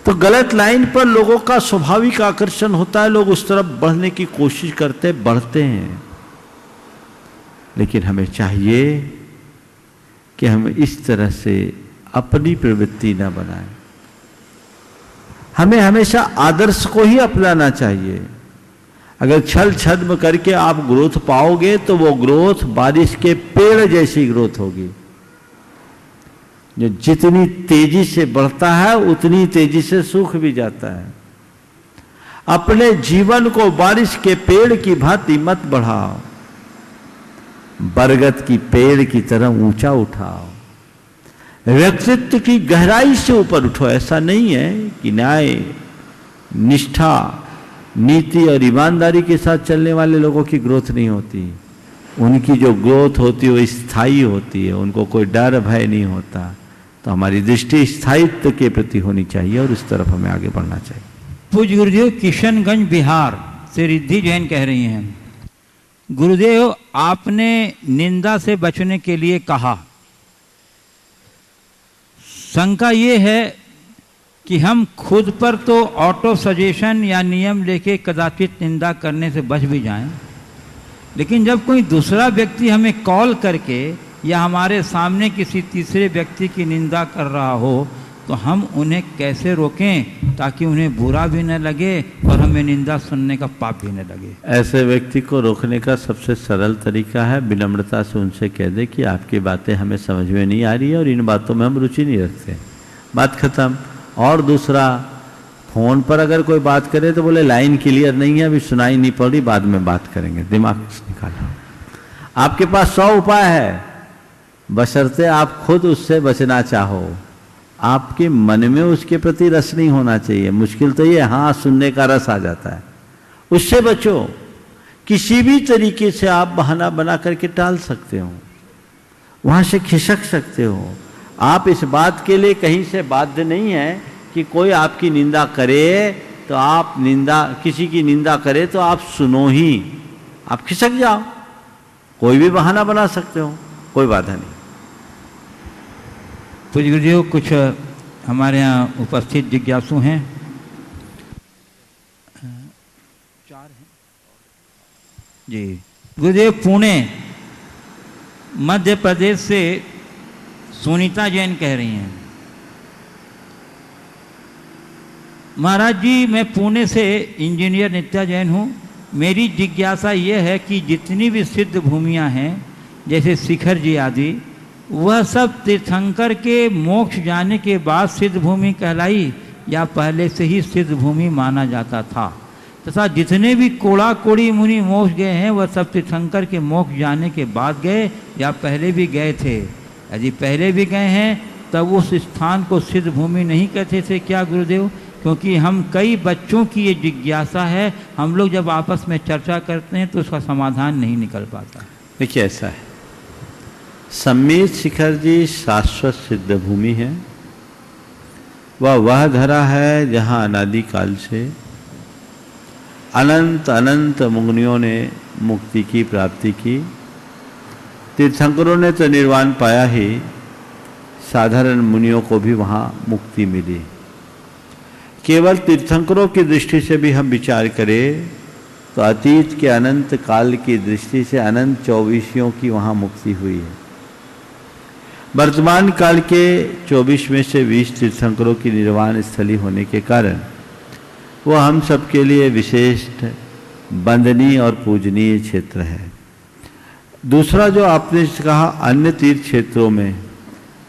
तो गलत लाइन पर लोगों का स्वाभाविक आकर्षण होता है, लोग उस तरफ बढ़ने की कोशिश करते बढ़ते हैं। लेकिन हमें चाहिए कि हम इस तरह से अपनी प्रवृत्ति न बनाएं। हमें हमेशा आदर्श को ही अपनाना चाहिए। अगर छल छद्म करके आप ग्रोथ पाओगे तो वो ग्रोथ बारिश के पेड़ जैसी ग्रोथ होगी, जो जितनी तेजी से बढ़ता है उतनी तेजी से सूख भी जाता है। अपने जीवन को बारिश के पेड़ की भांति मत बढ़ाओ, बरगद की पेड़ की तरह ऊंचा उठाओ। व्यक्तित्व की गहराई से ऊपर उठो। ऐसा नहीं है कि न्याय, निष्ठा, नीति और ईमानदारी के साथ चलने वाले लोगों की ग्रोथ नहीं होती। उनकी जो ग्रोथ होती है वो स्थायी होती है, उनको कोई डर भय नहीं होता। तो हमारी दृष्टि स्थायित्व के प्रति होनी चाहिए और उस तरफ हमें आगे बढ़ना चाहिए। पूज्य गुरुदेव, किशनगंज बिहार से रिद्धि जैन कह रही हैं, गुरुदेव आपने निंदा से बचने के लिए कहा, शंका ये है कि हम खुद पर तो ऑटो सजेशन या नियम लेके कदाचित निंदा करने से बच भी जाएं, लेकिन जब कोई दूसरा व्यक्ति हमें कॉल करके या हमारे सामने किसी तीसरे व्यक्ति की निंदा कर रहा हो, तो हम उन्हें कैसे रोकें ताकि उन्हें बुरा भी न लगे और हमें निंदा सुनने का पाप भी न लगे? ऐसे व्यक्ति को रोकने का सबसे सरल तरीका है विनम्रता से उनसे कह दे कि आपकी बातें हमें समझ में नहीं आ रही है और इन बातों में हम रुचि नहीं रखते। बात खत्म। और दूसरा, फोन पर अगर कोई बात करे तो बोले लाइन क्लियर नहीं है, अभी सुनाई नहीं पड़ रही, बाद में बात करेंगे। दिमाग निकालो। आपके पास 100 उपाय है, बशर्ते आप खुद उससे बचना चाहो। आपके मन में उसके प्रति रस नहीं होना चाहिए। मुश्किल तो ये हाँ सुनने का रस आ जाता है, उससे बचो। किसी भी तरीके से आप बहाना बना करके टाल सकते हो, वहां से खिसक सकते हो। आप इस बात के लिए कहीं से बाध्य नहीं है कि कोई आपकी निंदा करे तो आप किसी की निंदा करे तो आप सुनो ही, आप खिसक जाओ, कोई भी बहाना बना सकते हो, कोई बाधा नहीं। पूज्य गुरुदेव, कुछ हमारे यहाँ उपस्थित जिज्ञासु हैं, 4 हैं जी। गुरुदेव, पुणे मध्य प्रदेश से सुनीता जैन कह रही हैं, महाराज जी मैं पुणे से इंजीनियर नित्या जैन हूँ। मेरी जिज्ञासा यह है कि जितनी भी सिद्ध भूमियाँ हैं जैसे शिखर जी आदि, वह सब तीर्थंकर के मोक्ष जाने के बाद सिद्ध भूमि कहलाई या पहले से ही सिद्ध भूमि माना जाता था? तथा जितने भी कोड़ा कोड़ी मुनि मोक्ष गए हैं वह सब तीर्थंकर के मोक्ष जाने के बाद गए या पहले भी गए थे? यदि पहले भी गए हैं तब उस स्थान को सिद्ध भूमि नहीं कहते थे क्या गुरुदेव? क्योंकि हम कई बच्चों की ये जिज्ञासा है, हम लोग जब आपस में चर्चा करते हैं तो उसका समाधान नहीं निकल पाता। देखिए ऐसा है, सम्मेत शिखर जी शाश्वत सिद्ध भूमि है। वह धरा है जहाँ अनादिकाल से अनंत अनंत मुनियों ने मुक्ति की प्राप्ति की। तीर्थंकरों ने तो निर्वाण पाया ही, साधारण मुनियों को भी वहाँ मुक्ति मिली। केवल तीर्थंकरों की दृष्टि से भी हम विचार करें तो अतीत के अनंत काल की दृष्टि से अनंत 24 की वहाँ मुक्ति हुई है। वर्तमान काल के 24 में से 20 तीर्थंकरों की निर्वाण स्थली होने के कारण वो हम सबके लिए विशिष्ट वंदनीय और पूजनीय क्षेत्र है। दूसरा जो आपने कहा अन्य तीर्थ क्षेत्रों में,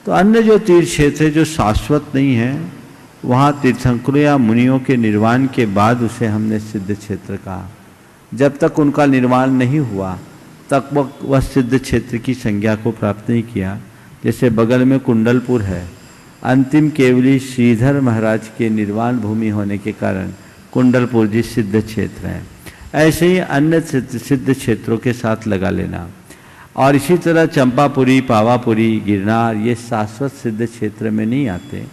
तो अन्य जो तीर्थ क्षेत्र है जो शाश्वत नहीं है, वहाँ तीर्थंकरों या मुनियों के निर्वाण के बाद उसे हमने सिद्ध क्षेत्र कहा। जब तक उनका निर्वाण नहीं हुआ तक वह सिद्ध क्षेत्र की संज्ञा को प्राप्त नहीं किया। जैसे बगल में कुंडलपुर है, अंतिम केवली श्रीधर महाराज के निर्वाण भूमि होने के कारण कुंडलपुर जी सिद्ध क्षेत्र है। ऐसे ही अन्य सिद्ध क्षेत्रों के साथ लगा लेना। और इसी तरह चंपापुरी, पावापुरी, गिरनार ये शाश्वत सिद्ध क्षेत्र में नहीं आते।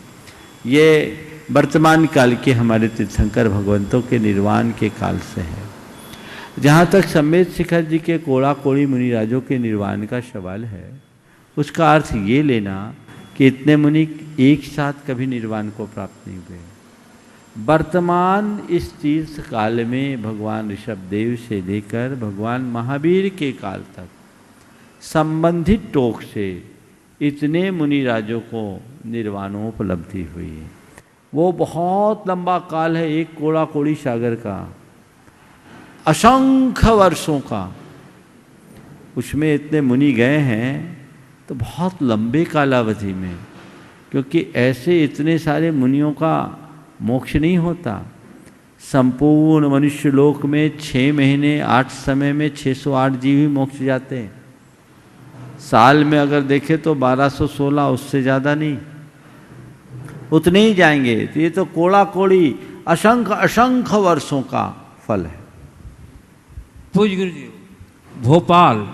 ये वर्तमान काल के हमारे तीर्थंकर भगवंतों के निर्वाण के काल से है। जहाँ तक सम्मेत शिखर जी के कोड़ा कोड़ी मुनिराजों के निर्वाण का सवाल है, उसका अर्थ ये लेना कि इतने मुनि एक साथ कभी निर्वाण को प्राप्त नहीं हुए। वर्तमान इस तीर्थ काल में भगवान ऋषभदेव से लेकर भगवान महावीर के काल तक संबंधित टोक से इतने मुनिराजों को निर्वाणोपलब्धि हुई है। वो बहुत लंबा काल है, एक कोड़ा कोड़ी सागर का, असंख्य वर्षों का। उसमें इतने मुनि गए हैं तो बहुत लंबे कालावधि में, क्योंकि ऐसे इतने सारे मुनियों का मोक्ष नहीं होता। संपूर्ण मनुष्य लोक में 6 महीने 8 समय में 608 जीव ही मोक्ष जाते हैं। साल में अगर देखें तो 1216, उससे ज़्यादा नहीं, उतने ही जाएंगे। तो ये तो कोड़ा कोड़ी असंख्य असंख्य वर्षों का फल है। पूज्य गुरुदेव, भोपाल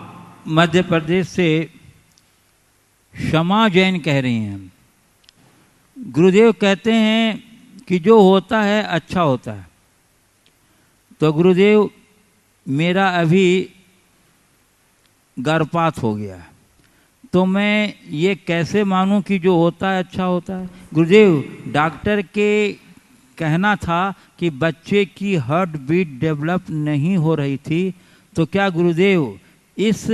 मध्य प्रदेश से क्षमा जैन कह रही हैं, गुरुदेव कहते हैं कि जो होता है अच्छा होता है। तो गुरुदेव मेरा अभी गर्भपात हो गया है, तो मैं ये कैसे मानूं कि जो होता है अच्छा होता है? गुरुदेव डॉक्टर के कहना था कि बच्चे की हार्ट बीट डेवलप नहीं हो रही थी, तो क्या गुरुदेव इस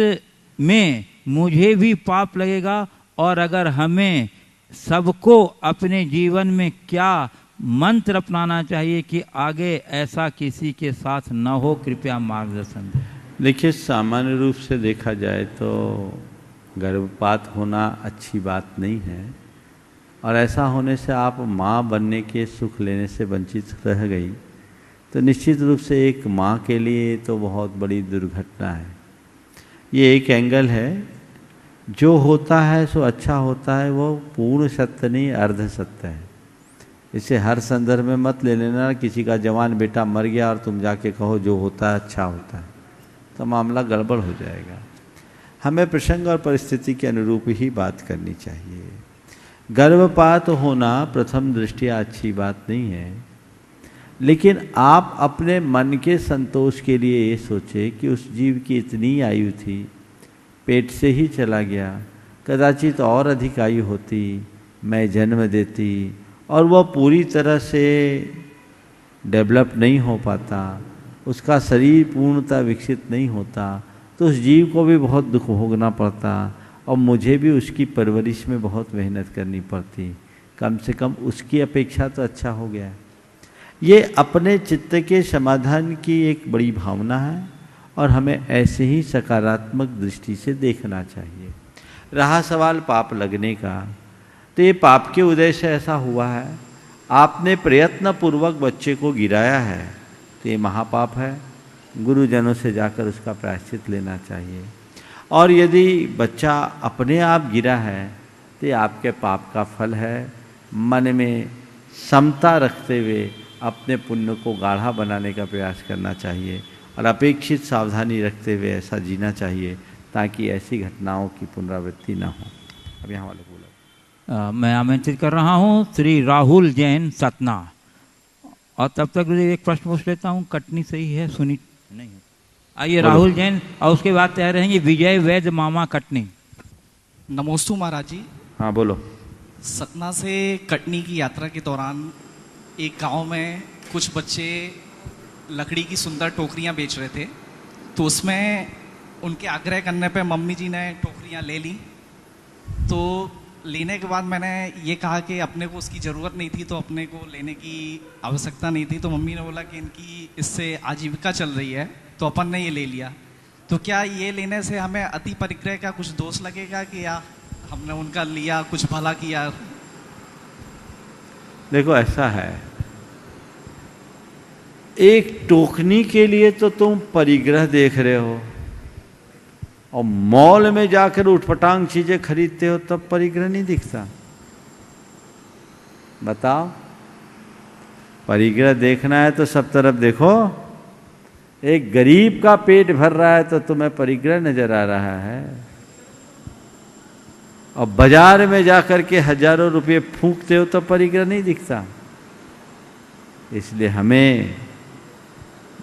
में मुझे भी पाप लगेगा? और अगर हमें सबको अपने जीवन में क्या मंत्र अपनाना चाहिए कि आगे ऐसा किसी के साथ न हो? कृपया मार्गदर्शन दें। देखिए, सामान्य रूप से देखा जाए तो गर्भपात होना अच्छी बात नहीं है, और ऐसा होने से आप माँ बनने के सुख लेने से वंचित रह गई तो निश्चित रूप से एक माँ के लिए तो बहुत बड़ी दुर्घटना है। ये एक एंगल है। जो होता है सो अच्छा होता है, वो पूर्ण सत्य नहीं अर्ध सत्य है। इसे हर संदर्भ में मत ले लेना। किसी का जवान बेटा मर गया और तुम जाके कहो जो होता है अच्छा होता है, तो मामला गड़बड़ हो जाएगा। हमें प्रसंग और परिस्थिति के अनुरूप ही बात करनी चाहिए। गर्भपात होना प्रथम दृष्टिया अच्छी बात नहीं है, लेकिन आप अपने मन के संतोष के लिए ये सोचे कि उस जीव की इतनी आयु थी, पेट से ही चला गया, कदाचित और अधिक आयु होती, मैं जन्म देती और वह पूरी तरह से डेवलप नहीं हो पाता, उसका शरीर पूर्णतः विकसित नहीं होता, तो उस जीव को भी बहुत दुख भोगना पड़ता और मुझे भी उसकी परवरिश में बहुत मेहनत करनी पड़ती। कम से कम उसकी अपेक्षा तो अच्छा हो गया। ये अपने चित्त के समाधान की एक बड़ी भावना है और हमें ऐसे ही सकारात्मक दृष्टि से देखना चाहिए। रहा सवाल पाप लगने का, तो ये पाप के उदय से ऐसा हुआ है, आपने प्रयत्न पूर्वक बच्चे को गिराया है, तो ये महापाप है। गुरुजनों से जाकर उसका प्रायश्चित लेना चाहिए। और यदि बच्चा अपने आप गिरा है तो ये आपके पाप का फल है। मन में समता रखते हुए अपने पुण्य को गाढ़ा बनाने का प्रयास करना चाहिए और अपेक्षित सावधानी रखते हुए ऐसा जीना चाहिए ताकि ऐसी घटनाओं की पुनरावृत्ति ना हो। अब यहाँ वाले बोला मैं आमंत्रित कर रहा हूँ श्री राहुल जैन सतना। और तब तक एक प्रश्न पूछ लेता हूँ, कटनी सही है? सुनी नहीं? आइए राहुल जैन, और उसके बाद तैयार रहेंगे विजय वैद्य मामा कटनी। नमोस्तु महाराज जी। हाँ बोलो। सतना से कटनी की यात्रा के दौरान एक गांव में कुछ बच्चे लकड़ी की सुंदर टोकरियां बेच रहे थे, तो उसमें उनके आग्रह करने पे मम्मी जी ने टोकरियां ले ली। तो लेने के बाद मैंने ये कहा कि अपने को उसकी ज़रूरत नहीं थी, तो अपने को लेने की आवश्यकता नहीं थी। तो मम्मी ने बोला कि इनकी इससे आजीविका चल रही है, तो अपन ने ये ले लिया। तो क्या ये लेने से हमें अति परिग्रह का कुछ दोष लगेगा कि या हमने उनका लिया कुछ भला किया? देखो ऐसा है, एक टोकनी के लिए तो तुम परिग्रह देख रहे हो और मॉल में जाकर उठपटांग चीजें खरीदते हो तब परिग्रह नहीं दिखता। बताओ, परिग्रह देखना है तो सब तरफ देखो। एक गरीब का पेट भर रहा है तो तुम्हें परिग्रह नजर आ रहा है, और बाजार में जाकर के हजारों रुपये फूंकते हो तो परिग्रह नहीं दिखता। इसलिए हमें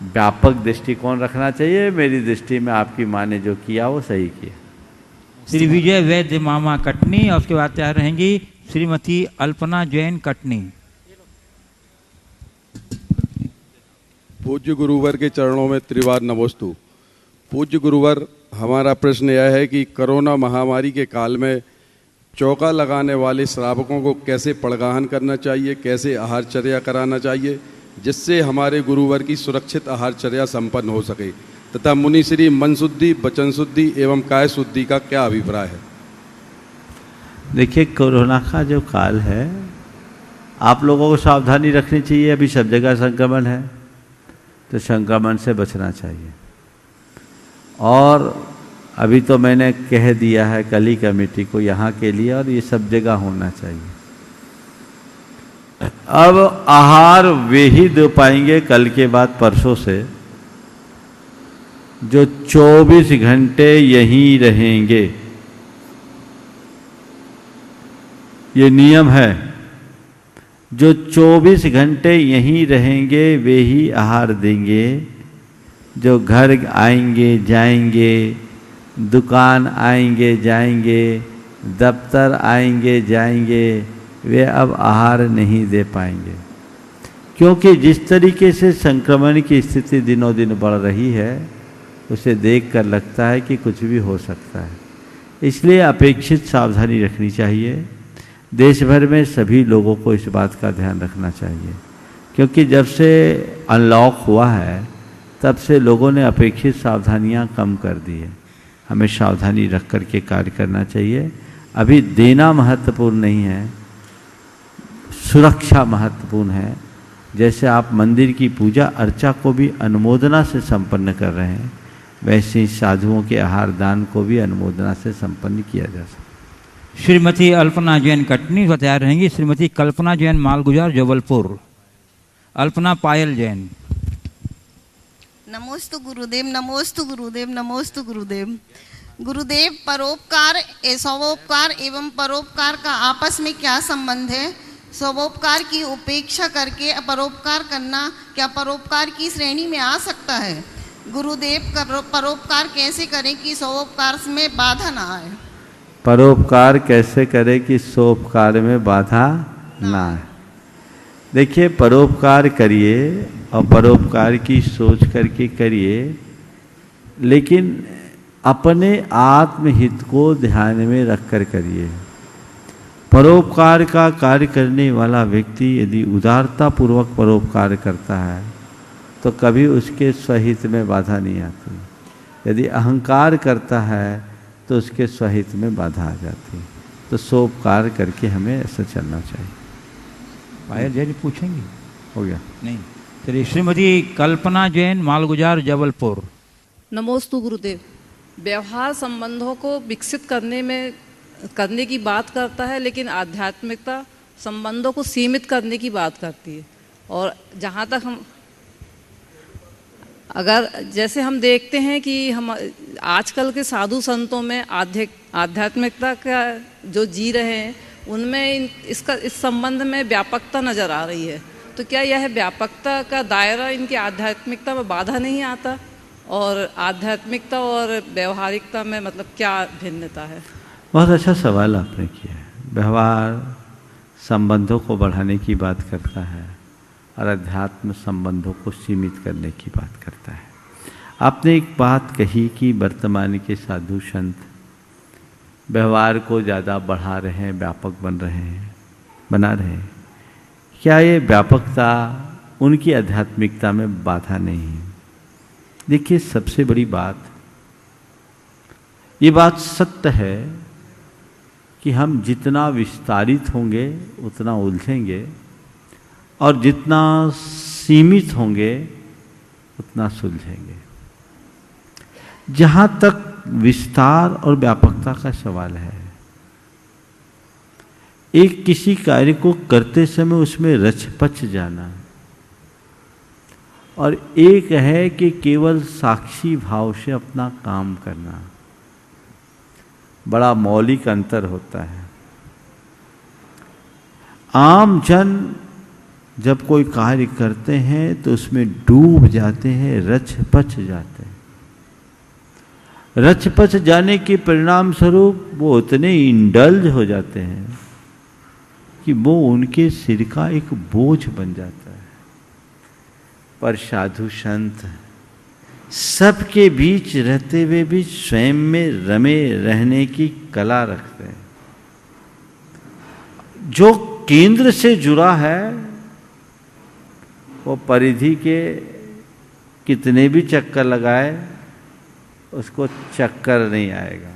व्यापक दृष्टिकोण रखना चाहिए। मेरी दृष्टि में आपकी माँ ने जो किया वो सही किया। श्री विजय वैद्य मामा कटनी, और उसके बाद तैयार रहेंगी श्रीमती अल्पना जैन कटनी। पूज्य गुरुवर के चरणों में त्रिवार नमोस्तु। पूज्य गुरुवर, हमारा प्रश्न यह है कि कोरोना महामारी के काल में चौका लगाने वाले श्रावकों को कैसे पड़गाहन करना चाहिए, कैसे आहारचर्या कराना चाहिए, जिससे हमारे गुरुवर की सुरक्षित आहारचर्या संपन्न हो सके, तथा मुनिश्री मन शुद्धि, वचन शुद्धि एवं काय शुद्धि का क्या अभिप्राय है? देखिए, कोरोना का जो काल है, आप लोगों को सावधानी रखनी चाहिए। अभी सब जगह संक्रमण है, तो संक्रमण से बचना चाहिए। और अभी तो मैंने कह दिया है कल ही कमेटी को यहाँ के लिए, और ये सब जगह होना चाहिए। अब आहार वे ही दे पाएंगे कल के बाद परसों से जो 24 घंटे यहीं रहेंगे। ये नियम है, जो 24 घंटे यहीं रहेंगे वे ही आहार देंगे। जो घर आएंगे जाएंगे, दुकान आएंगे जाएंगे, दफ्तर आएंगे जाएंगे, वे अब आहार नहीं दे पाएंगे, क्योंकि जिस तरीके से संक्रमण की स्थिति दिनों दिन बढ़ रही है उसे देखकर लगता है कि कुछ भी हो सकता है। इसलिए अपेक्षित सावधानी रखनी चाहिए। देश भर में सभी लोगों को इस बात का ध्यान रखना चाहिए, क्योंकि जब से अनलॉक हुआ है तब से लोगों ने अपेक्षित सावधानियां कम कर दी है। हमें सावधानी रख कर के कार्य करना चाहिए। अभी देना महत्वपूर्ण नहीं है, सुरक्षा महत्वपूर्ण है। जैसे आप मंदिर की पूजा अर्चा को भी अनुमोदना से संपन्न कर रहे हैं, वैसे ही साधुओं के आहार दान को भी अनुमोदना से संपन्न किया जा सकता। श्रीमती अल्पना जैन कटनी तैयार रहेंगी। श्रीमती कल्पना जैन मालगुजार जबलपुर। अल्पना पायल जैन। नमोस्तु गुरुदेव, नमोस्तु गुरुदेव, नमोस्तु गुरुदेव। गुरुदेव, परोपकार स्वोपकार एवं परोपकार का आपस में क्या संबंध है? स्वोपकार की उपेक्षा करके परोपकार करना क्या परोपकार की श्रेणी में आ सकता है? गुरुदेव, परोपकार कैसे करें कि स्वोपकार में बाधा ना आए? परोपकार कैसे करें कि सोपकार में बाधा ना आए? देखिए, परोपकार करिए और परोपकार की सोच करके करिए, लेकिन अपने आत्महित को ध्यान में रखकर करिए। परोपकार का कार्य करने वाला व्यक्ति यदि उदारता पूर्वक परोपकार करता है तो कभी उसके स्वहित में बाधा नहीं आती। यदि अहंकार करता है तो उसके स्वहित में बाधा आ जाती। तो सोपकार करके हमें ऐसा चलना चाहिए। पायल जैन पूछेंगी? हो गया? नहीं, चलिए। श्रीमती कल्पना जैन मालगुजार जबलपुर। नमोस्तु गुरुदेव। व्यवहार संबंधों को विकसित करने की बात करता है, लेकिन आध्यात्मिकता संबंधों को सीमित करने की बात करती है। और जहाँ तक जैसे हम देखते हैं कि हम आजकल के साधु संतों में आध्यात्मिकता का जो जी रहे हैं उनमें इस संबंध में व्यापकता नज़र आ रही है। तो क्या यह व्यापकता का दायरा इनकी आध्यात्मिकता में बाधा नहीं आता? और आध्यात्मिकता और व्यवहारिकता में मतलब क्या भिन्नता है? बहुत अच्छा सवाल आपने किया है। व्यवहार संबंधों को बढ़ाने की बात करता है और अध्यात्म संबंधों को सीमित करने की बात करता है। आपने एक बात कही कि वर्तमान के साधु संत व्यवहार को ज़्यादा बढ़ा रहे हैं, व्यापक बना रहे हैं। क्या ये व्यापकता उनकी आध्यात्मिकता में बाधा नहीं है? देखिए, सबसे बड़ी बात, ये बात सत्य है कि हम जितना विस्तारित होंगे उतना उलझेंगे और जितना सीमित होंगे उतना सुलझेंगे। जहाँ तक विस्तार और व्यापकता का सवाल है, एक किसी कार्य को करते समय उसमें रचपच जाना और एक है कि केवल साक्षी भाव से अपना काम करना, बड़ा मौलिक अंतर होता है। आम जन जब कोई कार्य करते हैं तो उसमें डूब जाते हैं, रचपच जाते हैं। रचपच जाने के परिणाम स्वरूप वो उतने इंडल्ज हो जाते हैं कि वो उनके सिर का एक बोझ बन जाता है। पर साधु संत सबके बीच रहते हुए भी स्वयं में रमे रहने की कला रखते हैं। जो केंद्र से जुड़ा है वो परिधि के कितने भी चक्कर लगाए उसको चक्कर नहीं आएगा,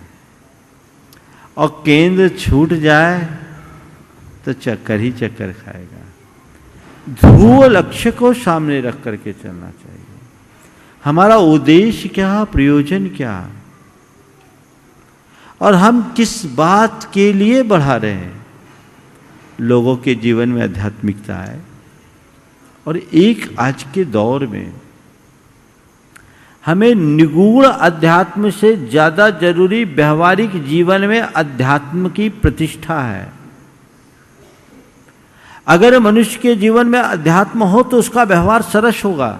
और केंद्र छूट जाए तो चक्कर ही चक्कर खाएगा। ध्रुव लक्ष्य को सामने रख करके चलना चाहिए। हमारा उद्देश्य क्या, प्रयोजन क्या, और हम किस बात के लिए बढ़ा रहे हैं। लोगों के जीवन में आध्यात्मिकता है, और एक आज के दौर में हमें निगूढ़ अध्यात्म से ज्यादा जरूरी व्यवहारिक जीवन में अध्यात्म की प्रतिष्ठा है। अगर मनुष्य के जीवन में अध्यात्म हो तो उसका व्यवहार सरस होगा।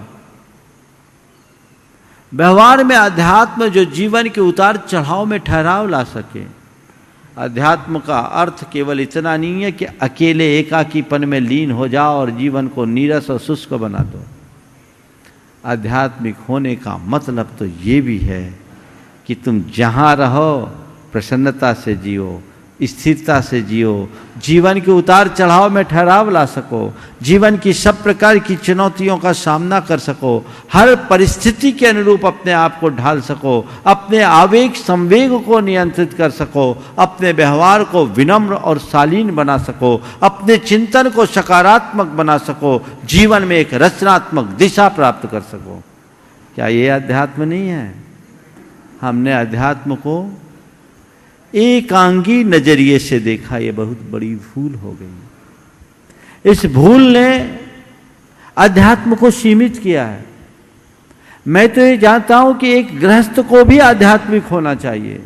व्यवहार में अध्यात्म जो जीवन के उतार चढ़ाव में ठहराव ला सके। अध्यात्म का अर्थ केवल इतना नहीं है कि अकेले एकाकीपन में लीन हो जाओ और जीवन को नीरस और शुष्क बना दो। आध्यात्मिक होने का मतलब तो ये भी है कि तुम जहाँ रहो प्रसन्नता से जियो, स्थिरता से जियो, जीवन के उतार चढ़ाव में ठहराव ला सको, जीवन की सब प्रकार की चुनौतियों का सामना कर सको, हर परिस्थिति के अनुरूप अपने आप को ढाल सको, अपने आवेग संवेग को नियंत्रित कर सको, अपने व्यवहार को विनम्र और शालीन बना सको, अपने चिंतन को सकारात्मक बना सको, जीवन में एक रचनात्मक दिशा प्राप्त कर सको। क्या ये अध्यात्म नहीं है? हमने अध्यात्म को एकांगी नजरिए से देखा, ये बहुत बड़ी भूल हो गई। इस भूल ने अध्यात्म को सीमित किया है। मैं तो ये जानता हूं कि एक गृहस्थ को भी आध्यात्मिक होना चाहिए,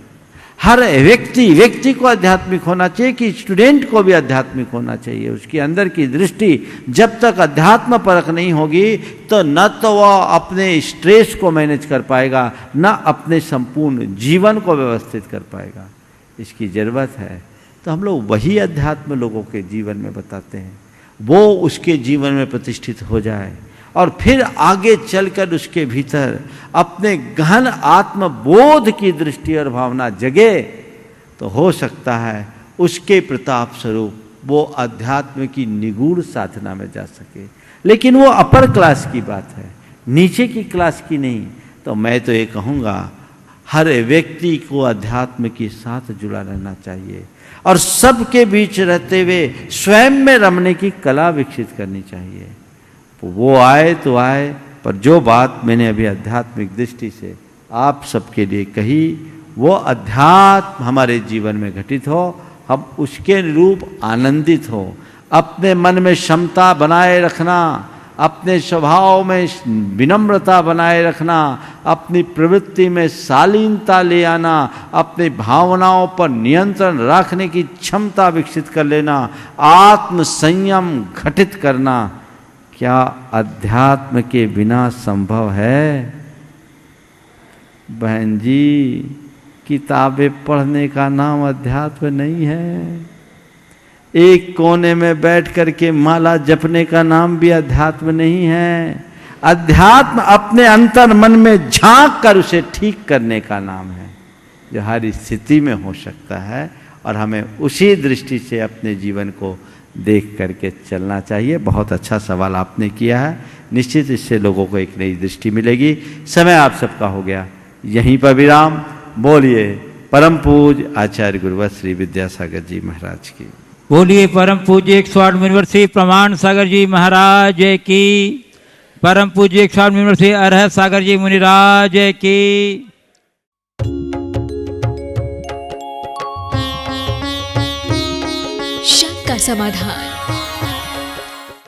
हर व्यक्ति को आध्यात्मिक होना चाहिए, कि स्टूडेंट को भी आध्यात्मिक होना चाहिए। उसके अंदर की दृष्टि जब तक अध्यात्म परक नहीं होगी तो न तो वह अपने स्ट्रेस को मैनेज कर पाएगा, न अपने संपूर्ण जीवन को व्यवस्थित कर पाएगा। इसकी जरूरत है। तो हम लोग वही अध्यात्म लोगों के जीवन में बताते हैं, वो उसके जीवन में प्रतिष्ठित हो जाए और फिर आगे चलकर उसके भीतर अपने गहन आत्मबोध की दृष्टि और भावना जगे, तो हो सकता है उसके प्रताप स्वरूप वो अध्यात्म की निगूढ़ साधना में जा सके। लेकिन वो अपर क्लास की बात है, नीचे की क्लास की नहीं। तो मैं तो ये कहूँगा, हर व्यक्ति को अध्यात्म के साथ जुड़ा रहना चाहिए और सबके बीच रहते हुए स्वयं में रमने की कला विकसित करनी चाहिए। वो आए तो आए, पर जो बात मैंने अभी आध्यात्मिक दृष्टि से आप सबके लिए कही, वो अध्यात्म हमारे जीवन में घटित हो, हम उसके अनुरूप आनंदित हो। अपने मन में क्षमता बनाए रखना, अपने स्वभाव में विनम्रता बनाए रखना, अपनी प्रवृत्ति में शालीनता ले आना, अपनी भावनाओं पर नियंत्रण रखने की क्षमता विकसित कर लेना, आत्म संयम घटित करना, क्या अध्यात्म के बिना संभव है? बहन जी, किताबें पढ़ने का नाम अध्यात्म नहीं है। एक कोने में बैठ करके माला जपने का नाम भी अध्यात्म नहीं है। अध्यात्म अपने अंतर मन में झांक कर उसे ठीक करने का नाम है, जो हर स्थिति में हो सकता है, और हमें उसी दृष्टि से अपने जीवन को देख करके चलना चाहिए। बहुत अच्छा सवाल आपने किया है, निश्चित इससे लोगों को एक नई दृष्टि मिलेगी। समय आप सबका हो गया, यहीं पर विराम। बोलिए परम पूज आचार्य गुरुवर श्री विद्यासागर जी महाराज की। बोलिए परम पूज्य 108 मुनिवर श्री प्रमाण सागर जी महाराज की। परम पूज्य 108 मुनिवर श्री अरहत सागर जी मुनिराज की। शक का समाधान।